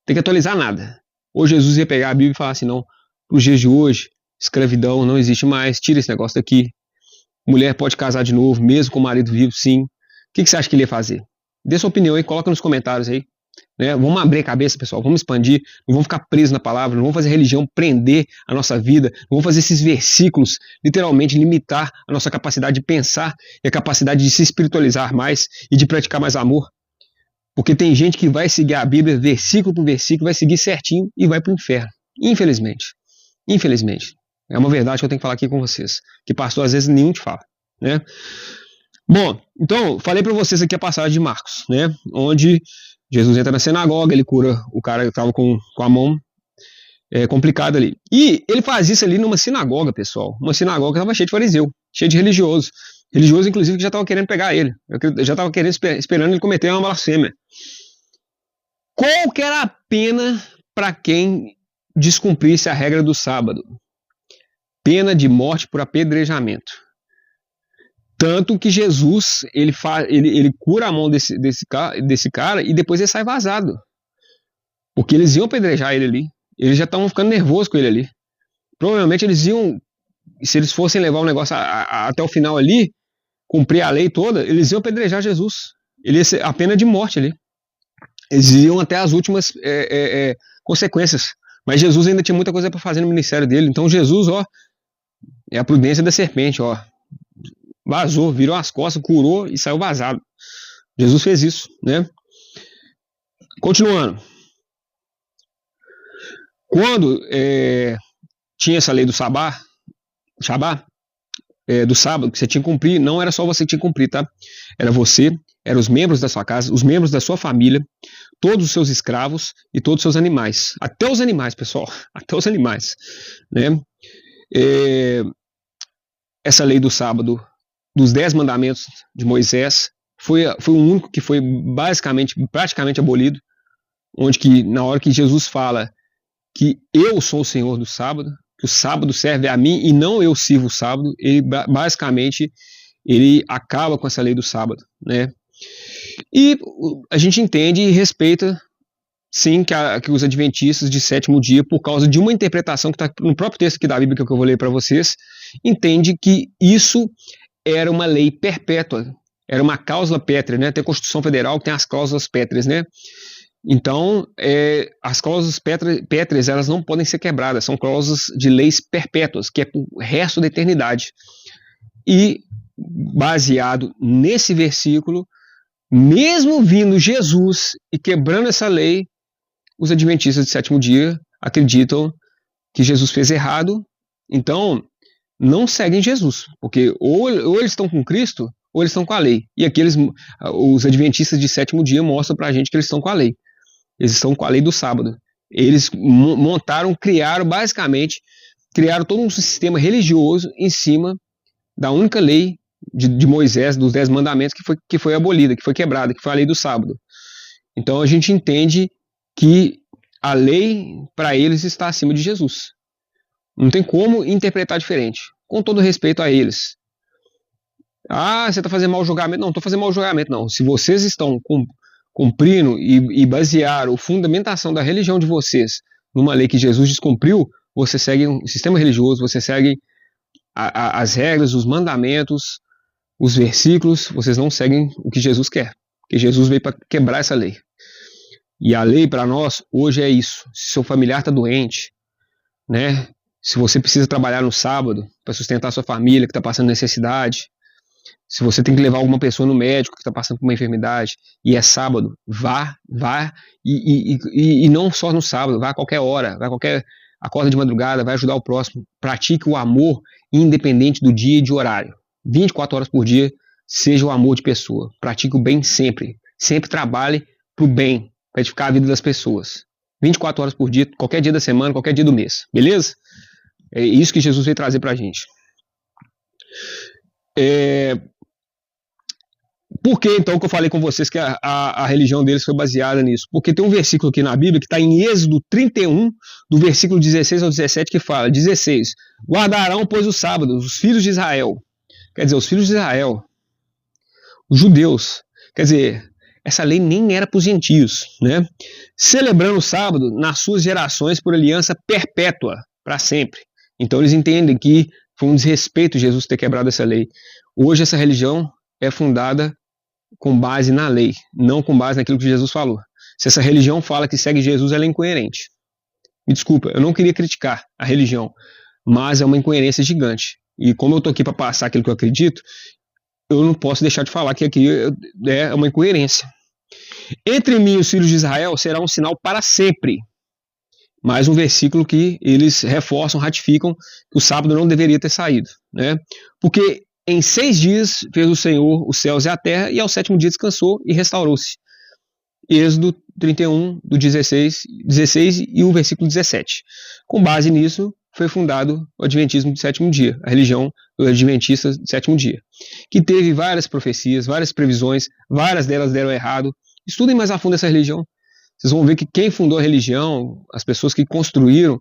[SPEAKER 1] tem que atualizar nada. Ou Jesus ia pegar a Bíblia e falar assim: não, para os dias de hoje, escravidão não existe mais, tira esse negócio daqui, mulher pode casar de novo, mesmo com o marido vivo, sim. O que você acha que ele ia fazer? Dê sua opinião aí, coloca nos comentários aí. Né? Vamos abrir a cabeça, pessoal, vamos expandir, não vamos ficar presos na palavra, não vamos fazer a religião prender a nossa vida, não vamos fazer esses versículos literalmente limitar a nossa capacidade de pensar e a capacidade de se espiritualizar mais e de praticar mais amor. Porque tem gente que vai seguir a Bíblia versículo por versículo, vai seguir certinho e vai para o inferno. Infelizmente. É uma verdade que eu tenho que falar aqui com vocês, que pastor às vezes nenhum te fala, né? Bom, então, falei para vocês aqui a passagem de Marcos, né? Onde Jesus entra na sinagoga, ele cura o cara que estava com a mão complicada ali. E ele faz isso ali numa sinagoga, pessoal. Uma sinagoga que estava cheia de fariseu, cheia de religioso. Religioso, inclusive, que já estava querendo pegar ele. Já estava esperando ele cometer uma blasfêmia. Qual que era a pena para quem descumprisse a regra do sábado? Pena de morte por apedrejamento. Tanto que Jesus, ele cura a mão desse cara e depois ele sai vazado. Porque eles iam apedrejar ele ali. Eles já estavam ficando nervosos com ele ali. Provavelmente eles iam, se eles fossem levar o negócio até o final ali, cumprir a lei toda, eles iam apedrejar Jesus. Ele ia ser a pena de morte ali. Eles iam até as últimas consequências. Mas Jesus ainda tinha muita coisa para fazer no ministério dele. Então Jesus, ó, é a prudência da serpente, ó. Vazou, virou as costas, curou e saiu vazado. Jesus fez isso, né? Continuando. Quando tinha essa lei do Shabá, do sábado, que você tinha que cumprir, não era só você que tinha que cumprir, tá? Era você, eram os membros da sua casa, os membros da sua família, todos os seus escravos e todos os seus animais. Até os animais, pessoal. Até os animais, né? Essa lei do sábado, dos 10 mandamentos de Moisés, foi o único que foi praticamente abolido, onde que na hora que Jesus fala que eu sou o Senhor do sábado, que o sábado serve a mim e não eu sirvo o sábado, ele basicamente ele acaba com essa lei do sábado, né? E a gente entende e respeita sim, que os adventistas de sétimo dia, por causa de uma interpretação que está no próprio texto aqui da Bíblia, que eu vou ler para vocês, entende que isso era uma lei perpétua, era uma cláusula pétrea, né? Tem a Constituição Federal que tem as cláusulas pétreas, né? Então, as cláusulas pétreas, elas não podem ser quebradas, são cláusulas de leis perpétuas, que é para o resto da eternidade. E, baseado nesse versículo, mesmo vindo Jesus e quebrando essa lei, os adventistas de sétimo dia acreditam que Jesus fez errado, então não seguem Jesus, porque ou eles estão com Cristo, ou eles estão com a lei. E aqui os adventistas de sétimo dia mostram pra gente que eles estão com a lei. Eles estão com a lei do sábado. Eles criaram todo um sistema religioso em cima da única lei de Moisés, dos 10 mandamentos, que foi abolida, que foi quebrada, que foi a lei do sábado. Então a gente entende que a lei, para eles, está acima de Jesus. Não tem como interpretar diferente, com todo respeito a eles. Você está fazendo mau julgamento? Não, estou fazendo mau julgamento, não. Se vocês estão cumprindo e basearam a fundamentação da religião de vocês numa lei que Jesus descumpriu, você segue um sistema religioso, você segue as regras, os mandamentos, os versículos, vocês não seguem o que Jesus quer, porque Jesus veio para quebrar essa lei. E a lei para nós hoje é isso. Se seu familiar está doente, né? Se você precisa trabalhar no sábado para sustentar sua família que está passando necessidade, se você tem que levar alguma pessoa no médico que está passando por uma enfermidade e é sábado, vá e não só no sábado, vá a qualquer hora, acorda de madrugada, vai ajudar o próximo. Pratique o amor independente do dia e de horário. 24 horas por dia, seja o amor de pessoa. Pratique o bem sempre. Sempre trabalhe para o bem, para edificar a vida das pessoas. 24 horas por dia, qualquer dia da semana, qualquer dia do mês. Beleza? É isso que Jesus veio trazer para a gente. Por que então que eu falei com vocês que a religião deles foi baseada nisso? Porque tem um versículo aqui na Bíblia que está em Êxodo 31, do versículo 16 ao 17, que fala, 16, guardarão, pois, os sábados, os filhos de Israel. Quer dizer, os filhos de Israel, os judeus. Quer dizer, essa lei nem era para os gentios, né? Celebrando o sábado nas suas gerações por aliança perpétua, para sempre. Então eles entendem que foi um desrespeito Jesus ter quebrado essa lei. Hoje essa religião é fundada com base na lei, não com base naquilo que Jesus falou. Se essa religião fala que segue Jesus, ela é incoerente. Me desculpa, eu não queria criticar a religião, mas é uma incoerência gigante. E como eu estou aqui para passar aquilo que eu acredito, eu não posso deixar de falar que aqui é uma incoerência. Entre mim e os filhos de Israel será um sinal para sempre. Mais um versículo que eles reforçam, ratificam que o sábado não deveria ter saído, né? Porque em 6 dias fez o Senhor os céus e a terra, e ao 7º dia descansou e restaurou-se. Êxodo 31, do 16 e o versículo 17. Com base nisso, foi fundado o Adventismo de 7º dia, a religião dos Adventistas de 7º dia, que teve várias profecias, várias previsões, várias delas deram errado. Estudem mais a fundo essa religião. Vocês vão ver que quem fundou a religião, as pessoas que construíram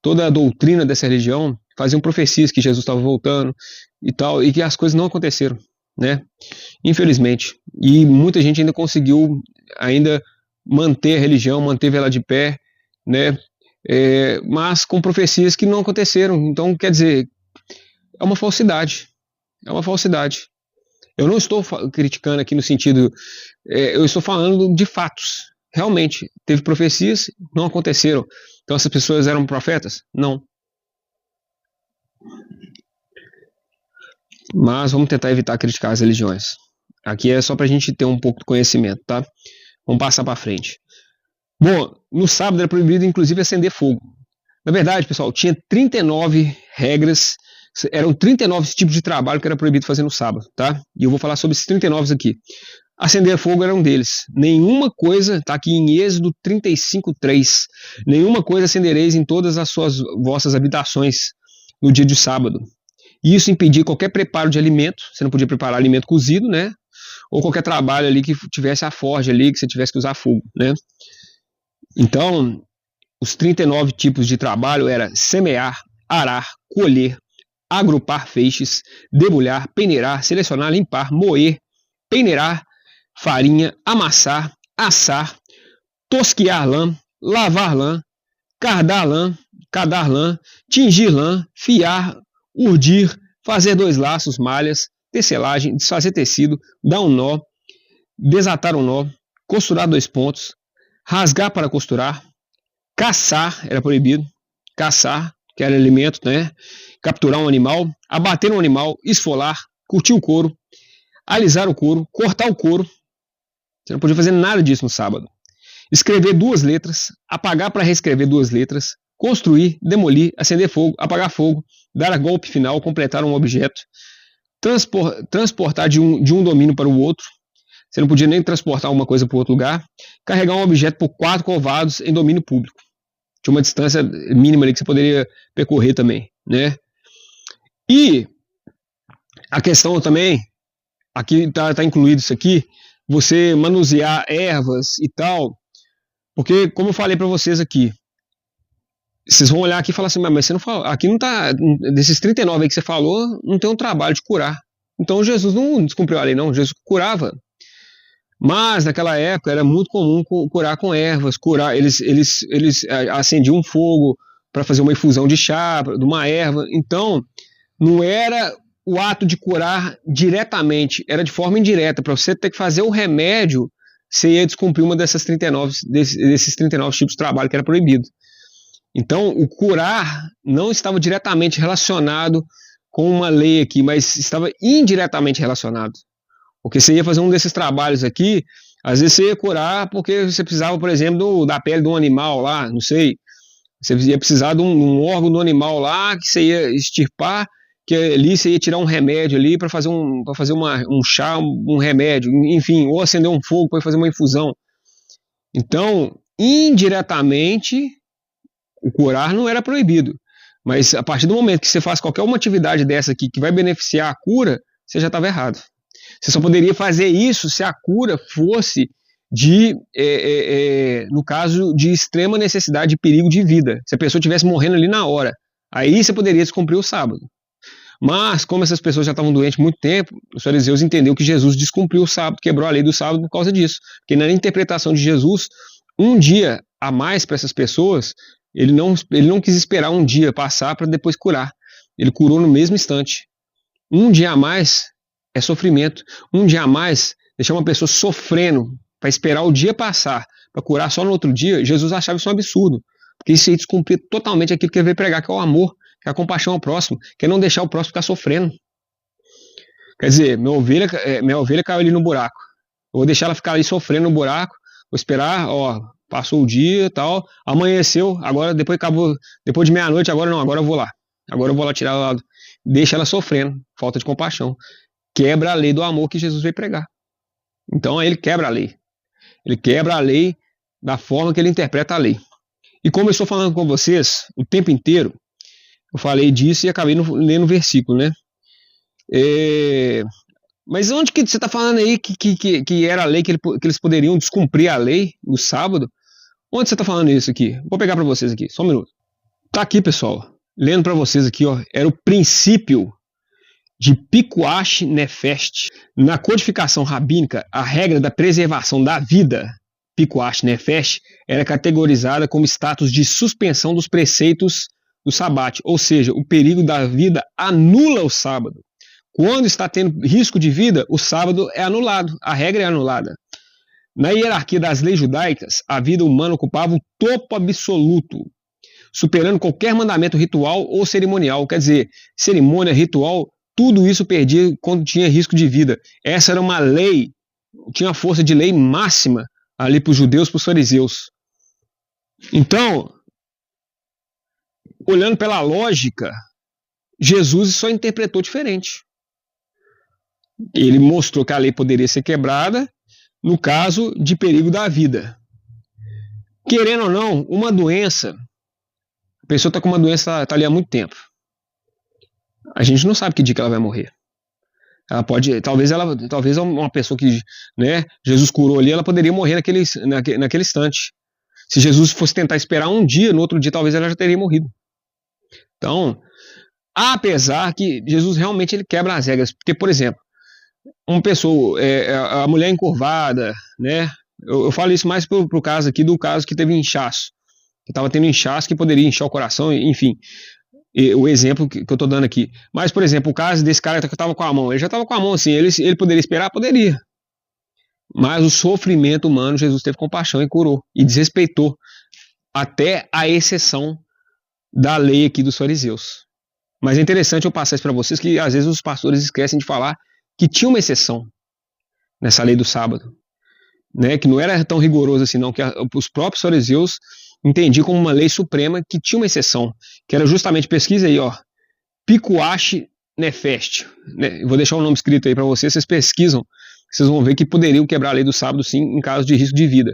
[SPEAKER 1] toda a doutrina dessa religião, faziam profecias que Jesus estava voltando e tal, e que as coisas não aconteceram, né? Infelizmente. E muita gente ainda conseguiu manter a religião, manter ela de pé, né? Mas com profecias que não aconteceram. Então, quer dizer, é uma falsidade. É uma falsidade. Eu não estou criticando aqui no sentido... eu estou falando de fatos. Realmente, teve profecias, não aconteceram. Então essas pessoas eram profetas? Não. Mas vamos tentar evitar criticar as religiões. Aqui é só para a gente ter um pouco de conhecimento, tá? Vamos passar para frente. Bom, no sábado era proibido inclusive acender fogo. Na verdade, pessoal, tinha 39 regras, eram 39 tipos de trabalho que era proibido fazer no sábado, tá? E eu vou falar sobre esses 39 aqui. Acender fogo era um deles. Nenhuma coisa, está aqui em Êxodo 35:3. Nenhuma coisa acendereis em todas as vossas habitações no dia de sábado. Isso impedia qualquer preparo de alimento. Você não podia preparar alimento cozido, né? Ou qualquer trabalho ali que tivesse a forja ali, que você tivesse que usar fogo, né? Então, os 39 tipos de trabalho era semear, arar, colher, agrupar feixes, debulhar, peneirar, selecionar, limpar, moer, peneirar, farinha, amassar, assar, tosquiar lã, lavar lã, cadar lã, tingir lã, fiar, urdir, fazer 2 laços, malhas, tecelagem, desfazer tecido, dar um nó, desatar um nó, costurar 2 pontos, rasgar para costurar, caçar, era proibido, caçar, que era alimento, né? Capturar um animal, abater um animal, esfolar, curtir o couro, alisar o couro, cortar o couro. Você não podia fazer nada disso no sábado. Escrever 2 letras, apagar para reescrever 2 letras, construir, demolir, acender fogo, apagar fogo, dar a golpe final, completar um objeto, transportar de um domínio para o outro. Você não podia nem transportar uma coisa para outro lugar. Carregar um objeto por 4 covados em domínio público. Tinha uma distância mínima ali que você poderia percorrer também, né? E a questão também, aqui está incluído isso aqui, você manusear ervas e tal, porque como eu falei para vocês aqui, vocês vão olhar aqui e falar assim, mas você não falou, aqui não tá, desses 39 aí que você falou, não tem um trabalho de curar. Então Jesus não descumpriu a lei não, Jesus curava. Mas naquela época era muito comum curar com ervas, eles acendiam um fogo para fazer uma infusão de chá, de uma erva. Então não era o ato de curar diretamente, era de forma indireta. Para você ter que fazer o remédio, você ia descumprir uma desses 39 tipos de trabalho que era proibido. Então o curar não estava diretamente relacionado com uma lei aqui, mas estava indiretamente relacionado. Porque você ia fazer um desses trabalhos aqui, às vezes você ia curar porque você precisava, por exemplo, da pele de um animal lá, não sei. Você ia precisar de um órgão do animal lá que você ia extirpar, que ali você ia tirar um remédio ali para fazer um chá, um remédio, enfim, ou acender um fogo para fazer uma infusão. Então, indiretamente, o curar não era proibido. Mas a partir do momento que você faz qualquer uma atividade dessa aqui que vai beneficiar a cura, você já estava errado. Você só poderia fazer isso se a cura fosse no caso de extrema necessidade de perigo de vida. Se a pessoa estivesse morrendo ali na hora. Aí você poderia descumprir o sábado. Mas, como essas pessoas já estavam doentes há muito tempo, os fariseus entenderam que Jesus descumpriu o sábado, quebrou a lei do sábado por causa disso. Porque na interpretação de Jesus, um dia a mais para essas pessoas, ele não quis esperar um dia passar para depois curar. Ele curou no mesmo instante. Um dia a mais é sofrimento. Um dia a mais, deixar uma pessoa sofrendo para esperar o dia passar, para curar só no outro dia, Jesus achava isso um absurdo. Porque isso ia descumprir totalmente aquilo que ele veio pregar, que é o amor, que é a compaixão ao próximo, que é não deixar o próximo ficar sofrendo. Quer dizer, minha ovelha caiu ali no buraco. Eu vou deixar ela ficar ali sofrendo no buraco, vou esperar, passou o dia e tal, amanheceu, agora depois de meia-noite, agora eu vou lá. Agora eu vou lá tirar ela, deixa ela sofrendo, falta de compaixão. Quebra a lei do amor que Jesus veio pregar. Então ele quebra a lei. Ele quebra a lei da forma que ele interpreta a lei. E como eu estou falando com vocês o tempo inteiro, eu falei disso e acabei lendo o versículo, né? Mas onde que você está falando aí que era a lei, que eles poderiam descumprir a lei no sábado? Onde você está falando isso aqui? Vou pegar para vocês aqui, só um minuto. Tá aqui, pessoal. Lendo para vocês aqui, era o princípio de Pikuach Nefesh. Na codificação rabínica, a regra da preservação da vida, Pikuach Nefesh, era categorizada como status de suspensão dos preceitos do sabate, ou seja, o perigo da vida anula o sábado. Quando está tendo risco de vida, o sábado é anulado, a regra é anulada. Na hierarquia das leis judaicas, a vida humana ocupava o topo absoluto, superando qualquer mandamento ritual ou cerimonial. Quer dizer, cerimônia, ritual, tudo isso perdia quando tinha risco de vida. Essa era uma lei, tinha força de lei máxima ali para os judeus, para os fariseus. Então, olhando pela lógica, Jesus só interpretou diferente. Ele mostrou que a lei poderia ser quebrada no caso de perigo da vida. Querendo ou não, uma doença, a pessoa está com uma doença, está ali há muito tempo. A gente não sabe que dia que ela vai morrer. Ela pode, talvez uma pessoa que, né, Jesus curou ali, ela poderia morrer naquele instante. Se Jesus fosse tentar esperar um dia, no outro dia talvez ela já teria morrido. Então, apesar que Jesus realmente ele quebra as regras, porque, por exemplo, uma pessoa, a mulher encurvada, né, Eu falo isso mais pro caso aqui, do caso que teve inchaço. Que estava tendo inchaço que poderia inchar o coração, enfim. O exemplo que eu estou dando aqui. Mas, por exemplo, o caso desse cara que estava com a mão. Ele já estava com a mão assim, ele poderia esperar? Poderia. Mas o sofrimento humano, Jesus teve compaixão e curou. E desrespeitou até a exceção da lei aqui dos fariseus. Mas é interessante eu passar isso para vocês, que às vezes os pastores esquecem de falar que tinha uma exceção nessa lei do sábado, né? Que não era tão rigoroso assim não, que os próprios fariseus entendiam como uma lei suprema que tinha uma exceção, que era justamente, pesquisa aí, ó, Pikuach Nefesh, né? Eu vou deixar o nome escrito aí para vocês pesquisam, vocês vão ver que poderiam quebrar a lei do sábado sim, em caso de risco de vida.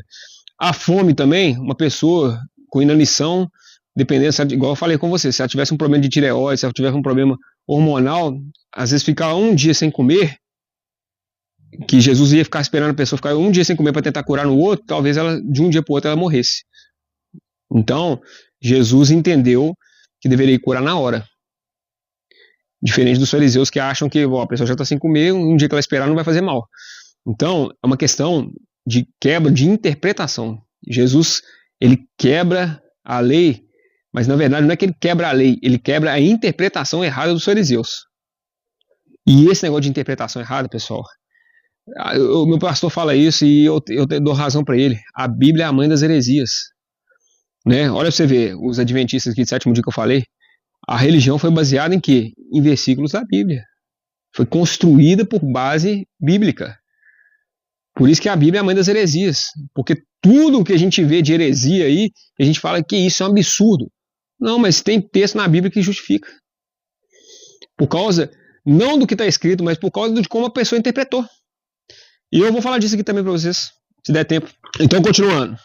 [SPEAKER 1] A fome também, uma pessoa com inanição, dependendo, igual eu falei com você, se ela tivesse um problema de tireoide, se ela tivesse um problema hormonal, às vezes ficar um dia sem comer, que Jesus ia ficar esperando a pessoa ficar um dia sem comer para tentar curar no outro, talvez ela, de um dia para o outro, ela morresse. Então, Jesus entendeu que deveria curar na hora. Diferente dos fariseus que acham que a pessoa já está sem comer, um dia que ela esperar não vai fazer mal. Então, é uma questão de quebra de interpretação. Jesus, ele quebra a lei, mas na verdade não é que ele quebra a lei, ele quebra a interpretação errada dos fariseus. E esse negócio de interpretação errada, pessoal, o meu pastor fala isso e eu dou razão para ele. A Bíblia é a mãe das heresias, né? Olha pra você ver, os adventistas aqui de sétimo dia que eu falei, a religião foi baseada em quê? Em versículos da Bíblia. Foi construída por base bíblica. Por isso que a Bíblia é a mãe das heresias. Porque tudo que a gente vê de heresia aí, a gente fala que isso é um absurdo. Não, mas tem texto na Bíblia que justifica. Por causa, não do que está escrito, mas por causa de como a pessoa interpretou. E eu vou falar disso aqui também para vocês, se der tempo. Então, continuando.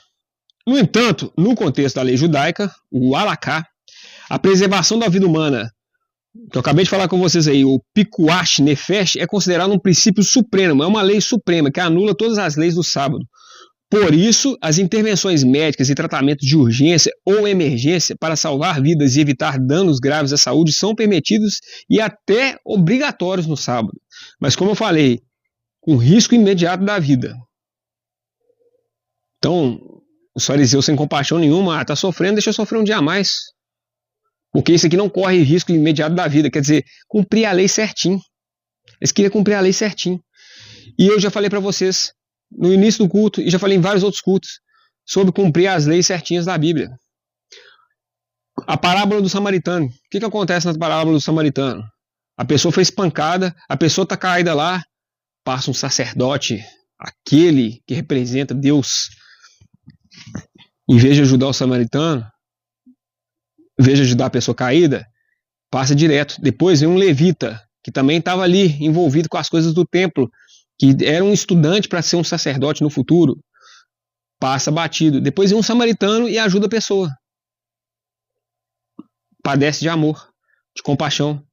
[SPEAKER 1] No entanto, no contexto da lei judaica, o halakha, a preservação da vida humana, que eu acabei de falar com vocês aí, o Pikuach Nefesh, é considerado um princípio supremo, é uma lei suprema que anula todas as leis do sábado. Por isso, as intervenções médicas e tratamentos de urgência ou emergência para salvar vidas e evitar danos graves à saúde são permitidos e até obrigatórios no sábado. Mas como eu falei, com risco imediato da vida. Então, os fariseus sem compaixão nenhuma, tá sofrendo, deixa eu sofrer um dia a mais. Porque isso aqui não corre risco imediato da vida, quer dizer, cumprir a lei certinho. Eles queriam cumprir a lei certinho. E eu já falei para vocês no início do culto, e já falei em vários outros cultos, sobre cumprir as leis certinhas da Bíblia. A parábola do samaritano. O que acontece na parábola do samaritano? A pessoa foi espancada, a pessoa está caída lá, passa um sacerdote, aquele que representa Deus, em vez de ajudar o samaritano, em vez de ajudar a pessoa caída, passa direto. Depois vem um levita, que também estava ali, envolvido com as coisas do templo, que era um estudante para ser um sacerdote no futuro, passa batido. Depois vem um samaritano e ajuda a pessoa. Padece de amor, de compaixão,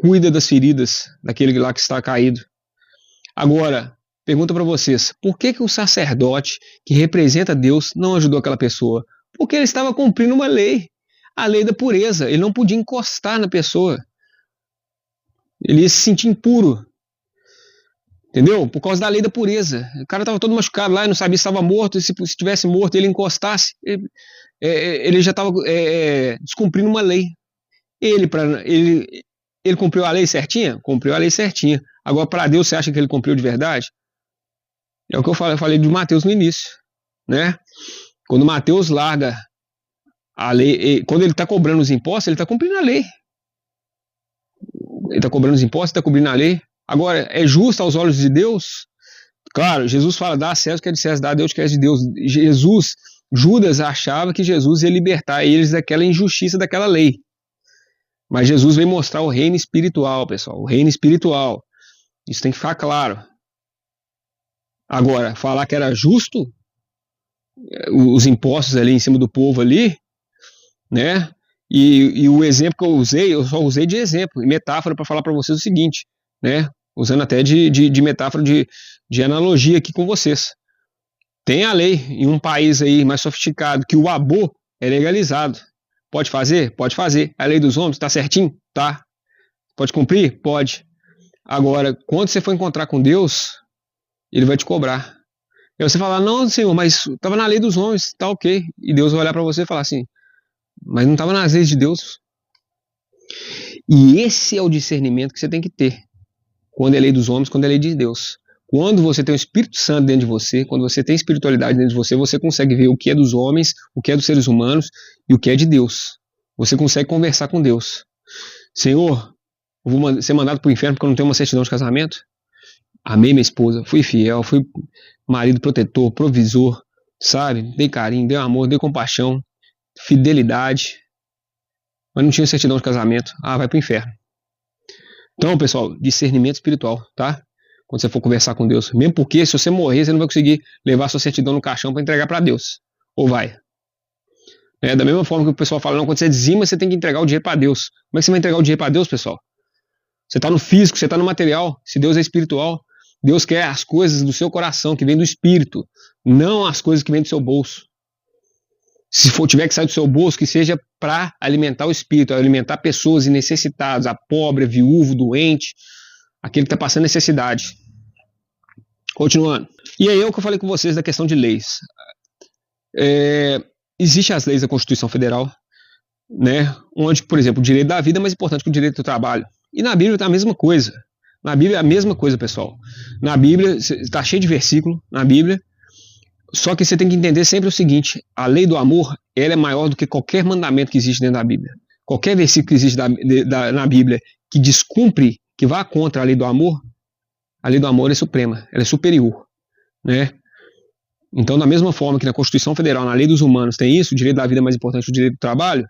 [SPEAKER 1] cuida das feridas daquele lá que está caído. Agora, pergunta para vocês, por que o sacerdote que representa Deus não ajudou aquela pessoa? Porque ele estava cumprindo uma lei, a lei da pureza. Ele não podia encostar na pessoa. Ele ia se sentir impuro. Entendeu? Por causa da lei da pureza. O cara estava todo machucado lá e não sabia se estava morto. E se estivesse morto ele encostasse, ele já estava descumprindo uma lei. Ele cumpriu a lei certinha? Cumpriu a lei certinha. Agora, para Deus, você acha que ele cumpriu de verdade? É o que eu falei de Mateus no início, né? Quando Mateus larga a lei, quando ele está cobrando os impostos, ele está cumprindo a lei. Ele está cobrando os impostos, está cumprindo a lei. Agora, é justo aos olhos de Deus? Claro, Jesus fala, dá a César o que é de César, dá a Deus o que é de Deus. Judas achava que Jesus ia libertar eles daquela injustiça, daquela lei. Mas Jesus veio mostrar o reino espiritual, pessoal, o reino espiritual. Isso tem que ficar claro. Agora, falar que era justo, os impostos ali em cima do povo ali, né? E o exemplo que eu só usei de exemplo, metáfora para falar para vocês o seguinte, né? Usando até de metáfora, de analogia aqui com vocês. Tem a lei em um país aí mais sofisticado que o abô é legalizado. Pode fazer? Pode fazer. A lei dos homens está certinho? Tá. Pode cumprir? Pode. Agora, quando você for encontrar com Deus, ele vai te cobrar. E você falar, não, Senhor, mas estava na lei dos homens, tá ok. E Deus vai olhar para você e falar assim, mas não estava nas leis de Deus. E esse é o discernimento que você tem que ter. Quando é lei dos homens, quando é lei de Deus. Quando você tem o Espírito Santo dentro de você, quando você tem espiritualidade dentro de você, você consegue ver o que é dos homens, o que é dos seres humanos e o que é de Deus. Você consegue conversar com Deus. Senhor, eu vou ser mandado para o inferno porque eu não tenho uma certidão de casamento? Amei minha esposa, fui fiel, fui marido protetor, provisor, sabe? Dei carinho, dei amor, dei compaixão, fidelidade, mas não tinha certidão de casamento. Ah, vai para o inferno. Então, pessoal, discernimento espiritual, tá? Quando você for conversar com Deus. Mesmo porque, se você morrer, você não vai conseguir levar sua certidão no caixão para entregar para Deus. Ou vai? Da mesma forma que o pessoal fala, não, quando você dizima, você tem que entregar o dinheiro para Deus. Como é que você vai entregar o dinheiro para Deus, pessoal? Você está no físico, você está no material. Se Deus é espiritual, Deus quer as coisas do seu coração, que vem do espírito, não as coisas que vêm do seu bolso. Se tiver que sair do seu bolso, que seja para alimentar o espírito, alimentar pessoas necessitadas, a pobre, a viúvo, doente, aquele que está passando necessidade. Continuando. E aí é o que eu falei com vocês da questão de leis. Existem as leis da Constituição Federal, né, onde, por exemplo, o direito da vida é mais importante que o direito do trabalho. E na Bíblia está a mesma coisa. Na Bíblia é a mesma coisa, pessoal. Na Bíblia, está cheio de versículo na Bíblia, só que você tem que entender sempre o seguinte, a lei do amor, ela é maior do que qualquer mandamento que existe dentro da Bíblia. Qualquer versículo que existe na Bíblia que descumpre, que vá contra a lei do amor é suprema, ela é superior, né? Então, da mesma forma que na Constituição Federal, na lei dos humanos tem isso, o direito da vida é mais importante que o direito do trabalho,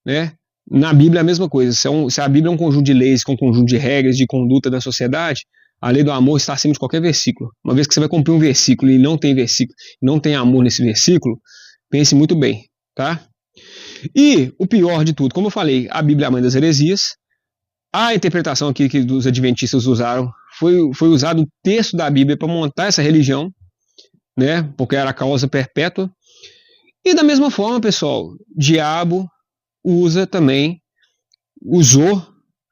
[SPEAKER 1] né? Na Bíblia é a mesma coisa. Se a Bíblia é um conjunto de leis, com um conjunto de regras de conduta da sociedade, a lei do amor está acima de qualquer versículo. Uma vez que você vai cumprir um versículo e não tem versículo, não tem amor nesse versículo, pense muito bem, tá? E o pior de tudo, como eu falei, a Bíblia é a mãe das heresias. A interpretação aqui que os adventistas usaram foi usado o texto da Bíblia para montar essa religião, né? Porque era a causa perpétua. E da mesma forma, pessoal, o diabo usou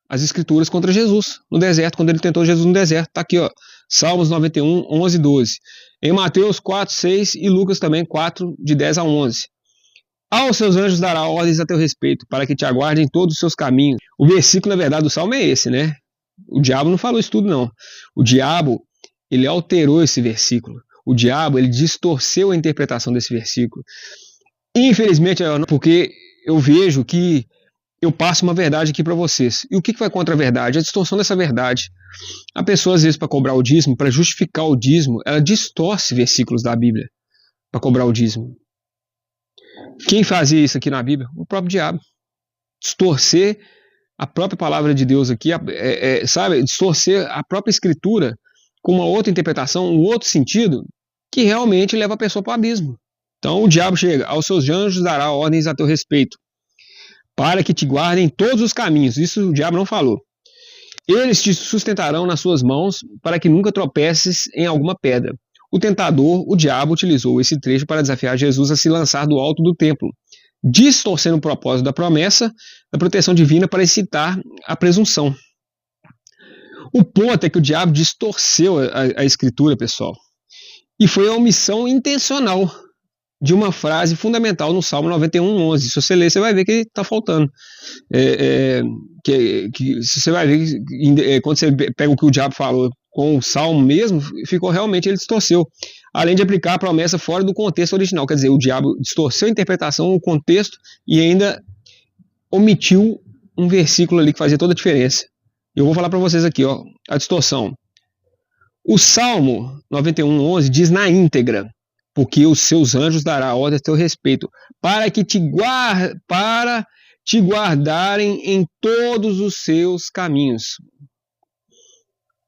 [SPEAKER 1] as escrituras contra Jesus no deserto, quando ele tentou Jesus no deserto. Está aqui, ó, Salmos 91, 11 e 12. Em Mateus 4, 6 e Lucas também 4, de 10 a 11. Aos seus anjos dará ordens a teu respeito, para que te aguardem todos os seus caminhos. O versículo, na verdade, do Salmo é esse, né? O diabo não falou isso tudo, não. O diabo, ele alterou esse versículo. O diabo, ele distorceu a interpretação desse versículo. Infelizmente, porque eu vejo que eu passo uma verdade aqui para vocês. E o que vai contra a verdade? A distorção dessa verdade. A pessoa, às vezes, para cobrar o dízimo, para justificar o dízimo, ela distorce versículos da Bíblia para cobrar o dízimo. Quem fazia isso aqui na Bíblia? O próprio diabo. Distorcer a própria palavra de Deus aqui, sabe? Distorcer a própria escritura com uma outra interpretação, um outro sentido, que realmente leva a pessoa para o abismo. Então o diabo chega, aos seus anjos dará ordens a teu respeito, para que te guardem todos os caminhos. Isso o diabo não falou. Eles te sustentarão nas suas mãos, para que nunca tropeces em alguma pedra. O tentador, o diabo, utilizou esse trecho para desafiar Jesus a se lançar do alto do templo, distorcendo o propósito da promessa da proteção divina para incitar a presunção. O ponto é que o diabo distorceu a escritura, pessoal, e foi a omissão intencional de uma frase fundamental no Salmo 91, 11. Se você ler, você vai ver que está faltando. Você vai ver que quando você pega o que o diabo falou com o Salmo mesmo, ficou realmente, ele distorceu. Além de aplicar a promessa fora do contexto original. Quer dizer, o diabo distorceu a interpretação, o contexto, e ainda omitiu um versículo ali que fazia toda a diferença. Eu vou falar para vocês aqui, ó, a distorção. O Salmo 91, 11 diz na íntegra, porque os seus anjos dará ordem a teu respeito, para te guardarem em todos os seus caminhos.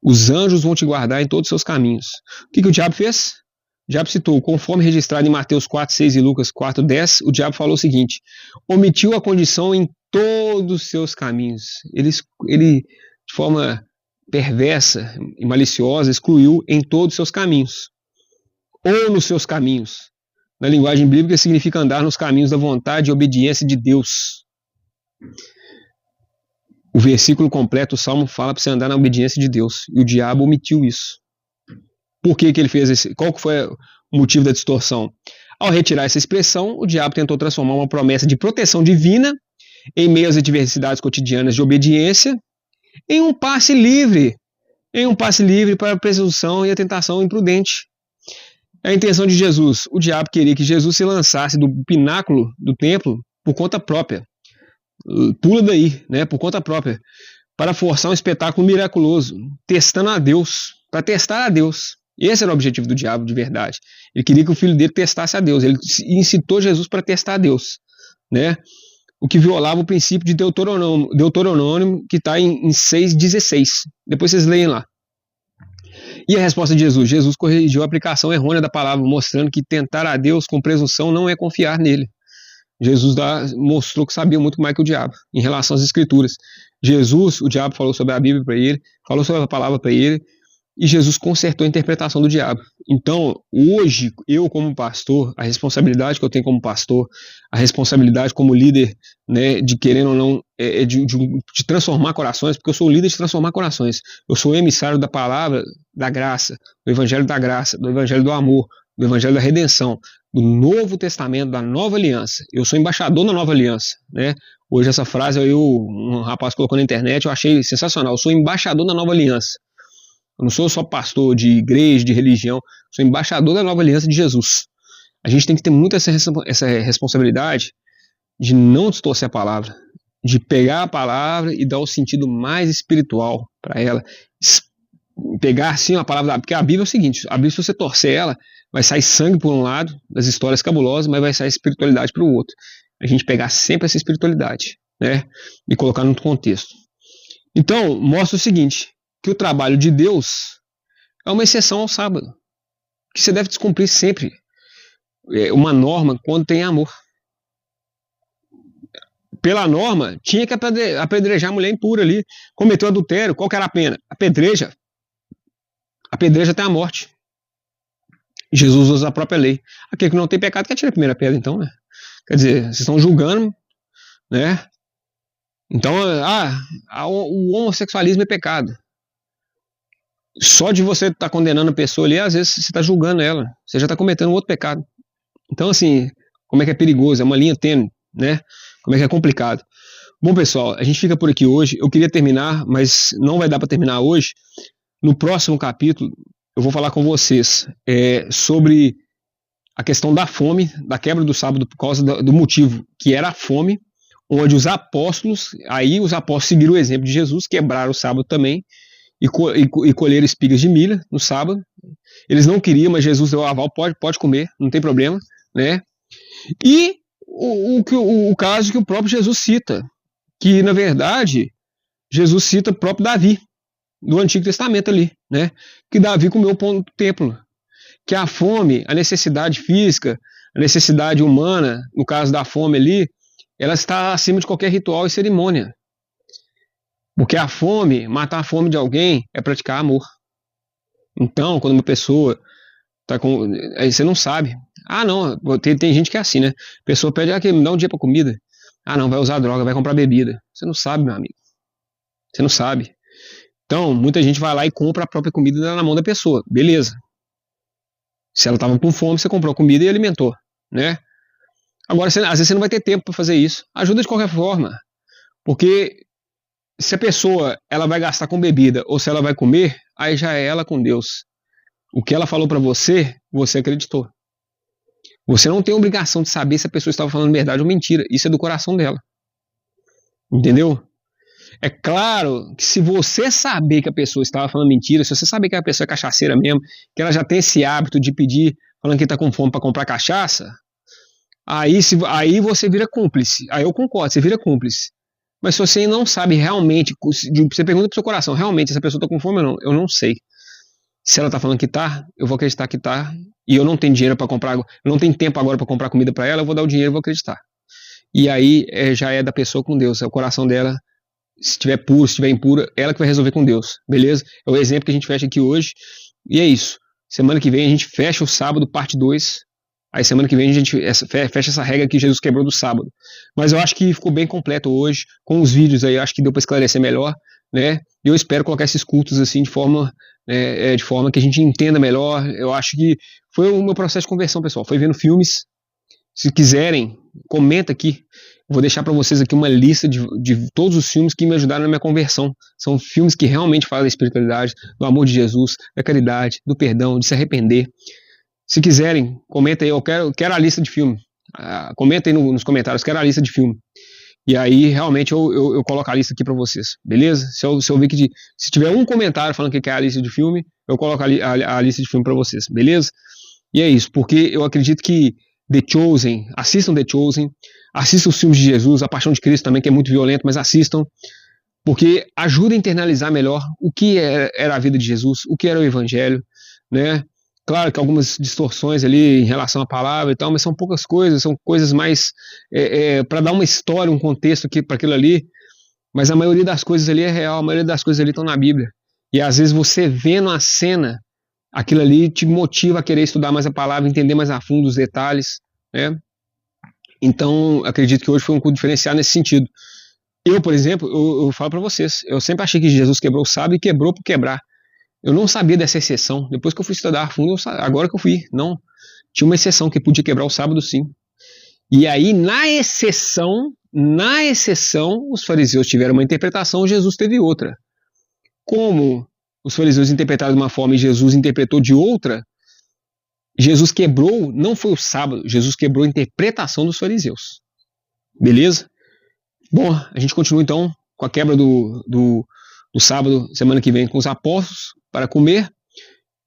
[SPEAKER 1] Os anjos vão te guardar em todos os seus caminhos. O que o diabo fez? O diabo citou, conforme registrado em Mateus 4, 6 e Lucas 4, 10, o diabo falou o seguinte, omitiu a condição em todos os seus caminhos. Ele de forma perversa e maliciosa, excluiu em todos os seus caminhos. Ou nos seus caminhos. Na linguagem bíblica significa andar nos caminhos da vontade e obediência de Deus. O versículo completo, o Salmo, fala para você andar na obediência de Deus. E o diabo omitiu isso. Por que ele fez isso? Qual que foi o motivo da distorção? Ao retirar essa expressão, o diabo tentou transformar uma promessa de proteção divina em meio às adversidades cotidianas de obediência em um passe livre para a presunção e a tentação imprudente. A intenção de Jesus, o diabo queria que Jesus se lançasse do pináculo do templo por conta própria. Pula daí, né, por conta própria, para forçar um espetáculo miraculoso, testando a Deus, para testar a Deus. Esse era o objetivo do diabo de verdade. Ele queria que o filho dele testasse a Deus. Ele incitou Jesus para testar a Deus, né? O que violava o princípio de Deuteronômio, que está em 6,16. Depois vocês leem lá. E a resposta de Jesus? Jesus corrigiu a aplicação errônea da palavra, mostrando que tentar a Deus com presunção não é confiar nele. Jesus mostrou que sabia muito mais que o diabo em relação às escrituras. O diabo falou sobre a Bíblia para ele, falou sobre a palavra para ele, e Jesus consertou a interpretação do diabo. Então, hoje, eu como pastor, a responsabilidade que eu tenho como pastor, a responsabilidade como líder, né, de querendo ou não, de transformar corações, porque eu sou o líder de transformar corações. Eu sou o emissário da palavra da graça, do evangelho da graça, do evangelho do amor, do evangelho da redenção, do Novo Testamento, da Nova Aliança. Eu sou embaixador da Nova Aliança, né? Hoje essa frase um rapaz colocou na internet, eu achei sensacional. Eu sou embaixador da Nova Aliança. Eu não sou só pastor de igreja, de religião, sou embaixador da Nova Aliança de Jesus. A gente tem que ter muito essa responsabilidade de não distorcer a palavra, de pegar a palavra e dar o sentido mais espiritual para ela. Pegar assim a palavra, porque a Bíblia é o seguinte, a Bíblia, se você torcer ela, vai sair sangue por um lado, das histórias cabulosas, mas vai sair espiritualidade para o outro. A gente pegar sempre essa espiritualidade, né, e colocar no contexto. Então, mostra o seguinte, que o trabalho de Deus é uma exceção ao sábado, que você deve descumprir sempre uma norma quando tem amor. Pela norma, tinha que apedrejar a mulher impura ali, cometeu adultério, qual que era a pena? Apedreja até a morte. Jesus usa a própria lei. Aquele que não tem pecado, que atira a primeira pedra, então, né? Quer dizer, vocês estão julgando, né? Então, o homossexualismo é pecado. Só de você estar condenando a pessoa ali, às vezes você está julgando ela. Você já está cometendo um outro pecado. Então, assim, como é que é perigoso? É uma linha tênue, né? Como é que é complicado. Bom, pessoal, a gente fica por aqui hoje. Eu queria terminar, mas não vai dar para terminar hoje. No próximo capítulo, eu vou falar com vocês sobre a questão da fome, da quebra do sábado por causa do motivo que era a fome, onde os apóstolos seguiram o exemplo de Jesus, quebraram o sábado também, e colheram espigas de milha no sábado. Eles não queriam, mas Jesus deu o aval, pode comer, não tem problema, né? E o caso que o próprio Jesus cita, que na verdade Jesus cita o próprio Davi, do Antigo Testamento ali, né? Que Davi comeu o pão do templo, que a fome, a necessidade física, a necessidade humana, no caso da fome ali, ela está acima de qualquer ritual e cerimônia. Porque a fome, matar a fome de alguém é praticar amor. Então, quando uma pessoa está com... Aí você não sabe. Ah, não, tem gente que é assim, né? A pessoa pede, me dá um dia para comida. Ah, não, vai usar droga, vai comprar bebida. Você não sabe, meu amigo. Você não sabe. Então, muita gente vai lá e compra a própria comida na mão da pessoa. Beleza. Se ela estava com fome, você comprou comida e alimentou, né? Agora, às vezes você não vai ter tempo para fazer isso. Ajuda de qualquer forma. Porque se a pessoa ela vai gastar com bebida ou se ela vai comer, aí já é ela com Deus. O que ela falou para você, você acreditou. Você não tem obrigação de saber se a pessoa estava falando verdade ou mentira. Isso é do coração dela. Entendeu? É claro que se você saber que a pessoa estava falando mentira, se você saber que a pessoa é cachaceira mesmo, que ela já tem esse hábito de pedir, falando que está com fome para comprar cachaça, aí você vira cúmplice. Aí eu concordo, você vira cúmplice. Mas se você não sabe realmente, você pergunta pro seu coração, realmente essa pessoa está com fome ou não? Eu não sei. Se ela está falando que tá, eu vou acreditar que tá, e eu não tenho dinheiro para comprar, eu não tenho tempo agora para comprar comida para ela, eu vou dar o dinheiro e vou acreditar. E aí já é da pessoa com Deus, é o coração dela. Se estiver puro, se estiver impura, ela que vai resolver com Deus, beleza? É o exemplo que a gente fecha aqui hoje, e é isso. Semana que vem a gente fecha o sábado, parte 2. Aí semana que vem a gente fecha essa regra que Jesus quebrou do sábado. Mas eu acho que ficou bem completo hoje, com os vídeos aí, acho que deu para esclarecer melhor, né? E eu espero colocar esses cultos assim de forma de forma que a gente entenda melhor. Eu acho que foi o meu processo de conversão, pessoal. Foi vendo filmes. Se quiserem, comenta aqui. Vou deixar para vocês aqui uma lista de todos os filmes que me ajudaram na minha conversão. São filmes que realmente falam da espiritualidade, do amor de Jesus, da caridade, do perdão, de se arrepender. Se quiserem, comenta aí. Eu quero a lista de filme. Comenta aí nos comentários, quero a lista de filme. E aí, realmente, eu coloco a lista aqui para vocês, beleza? Se eu ver que se tiver um comentário falando que quer a lista de filme, eu coloco a lista de filme para vocês, beleza? E é isso, porque eu acredito que The Chosen, assistam The Chosen, assistam os filmes de Jesus, A Paixão de Cristo também, que é muito violento, mas assistam, porque ajuda a internalizar melhor o que era a vida de Jesus, o que era o Evangelho, né? Claro que algumas distorções ali em relação à palavra e tal, mas são poucas coisas, são coisas mais para dar uma história, um contexto para aquilo ali, mas a maioria das coisas ali é real, a maioria das coisas ali estão na Bíblia. E às vezes você vendo a cena, aquilo ali te motiva a querer estudar mais a palavra, entender mais a fundo os detalhes, né? Então, acredito que hoje foi um culto diferenciado nesse sentido. Eu, por exemplo, eu falo para vocês, eu sempre achei que Jesus quebrou o sábado e quebrou por quebrar. Eu não sabia dessa exceção. Depois que eu fui estudar a fundo, agora que eu fui, não. Tinha uma exceção que podia quebrar o sábado, sim. E aí, na exceção, os fariseus tiveram uma interpretação, Jesus teve outra. Como os fariseus interpretaram de uma forma e Jesus interpretou de outra, Jesus quebrou, não foi o sábado, Jesus quebrou a interpretação dos fariseus. Beleza? Bom, a gente continua então com a quebra do sábado, semana que vem, com os apóstolos para comer,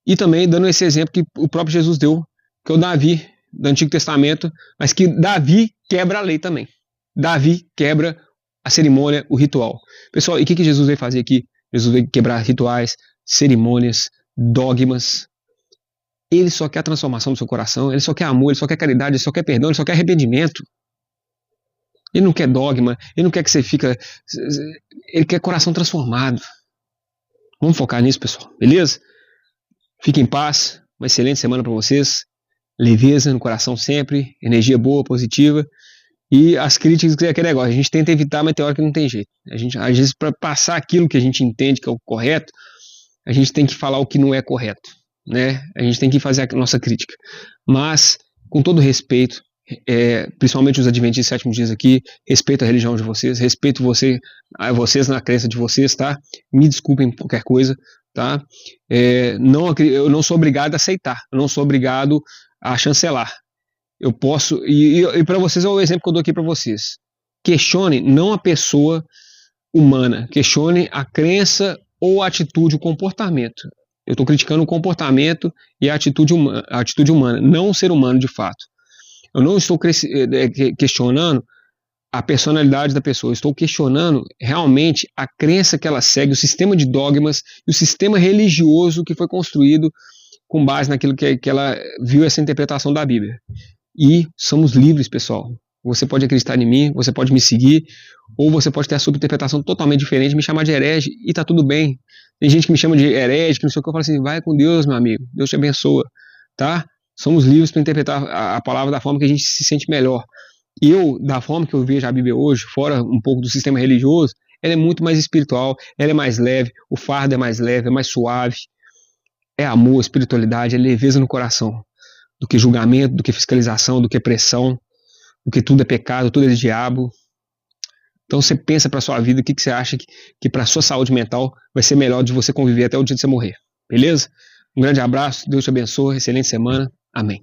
[SPEAKER 1] e também dando esse exemplo que o próprio Jesus deu, que é o Davi do Antigo Testamento, mas que Davi quebra a lei também. Davi quebra a cerimônia, o ritual. Pessoal, e o que Jesus veio fazer aqui? Jesus veio quebrar rituais, cerimônias, dogmas. Ele só quer a transformação do seu coração, ele só quer amor, ele só quer caridade, ele só quer perdão, ele só quer arrependimento. Ele não quer dogma, ele não quer que você fica... Ele quer coração transformado. Vamos focar nisso, pessoal, beleza? Fiquem em paz, uma excelente semana para vocês. Leveza no coração sempre, energia boa, positiva. E as críticas que é aquele negócio, a gente tenta evitar, mas tem hora que não tem jeito. A gente, às vezes, para passar aquilo que a gente entende que é o correto, a gente tem que falar o que não é correto, né? A gente tem que fazer a nossa crítica. Mas, com todo respeito, principalmente os adventistas 7º dias aqui, respeito a religião de vocês, respeito vocês na crença de vocês, tá? Me desculpem por qualquer coisa, tá? Eu não sou obrigado a aceitar, eu não sou obrigado a chancelar. Eu posso, e para vocês é o exemplo que eu dou aqui para vocês. Questione não a pessoa humana, questione a crença ou a atitude, o comportamento. Eu estou criticando o comportamento e a atitude humana, não o ser humano de fato. Eu não estou questionando a personalidade da pessoa, eu estou questionando realmente a crença que ela segue, o sistema de dogmas e o sistema religioso que foi construído com base naquilo que ela viu essa interpretação da Bíblia. E somos livres, pessoal. Você pode acreditar em mim, você pode me seguir, ou você pode ter a sua interpretação totalmente diferente, me chamar de herege, e tá tudo bem. Tem gente que me chama de herege, que não sei o que, eu falo assim, vai com Deus, meu amigo, Deus te abençoa, tá? Somos livres para interpretar a palavra da forma que a gente se sente melhor. Eu, da forma que eu vejo a Bíblia hoje, fora um pouco do sistema religioso, ela é muito mais espiritual, ela é mais leve, o fardo é mais leve, é mais suave, é amor, espiritualidade, é leveza no coração, do que julgamento, do que fiscalização, do que pressão, do que tudo é pecado, tudo é diabo. Então você pensa para sua vida, o que você acha que para sua saúde mental vai ser melhor de você conviver até o dia de você morrer, beleza? Um grande abraço, Deus te abençoe, excelente semana, amém.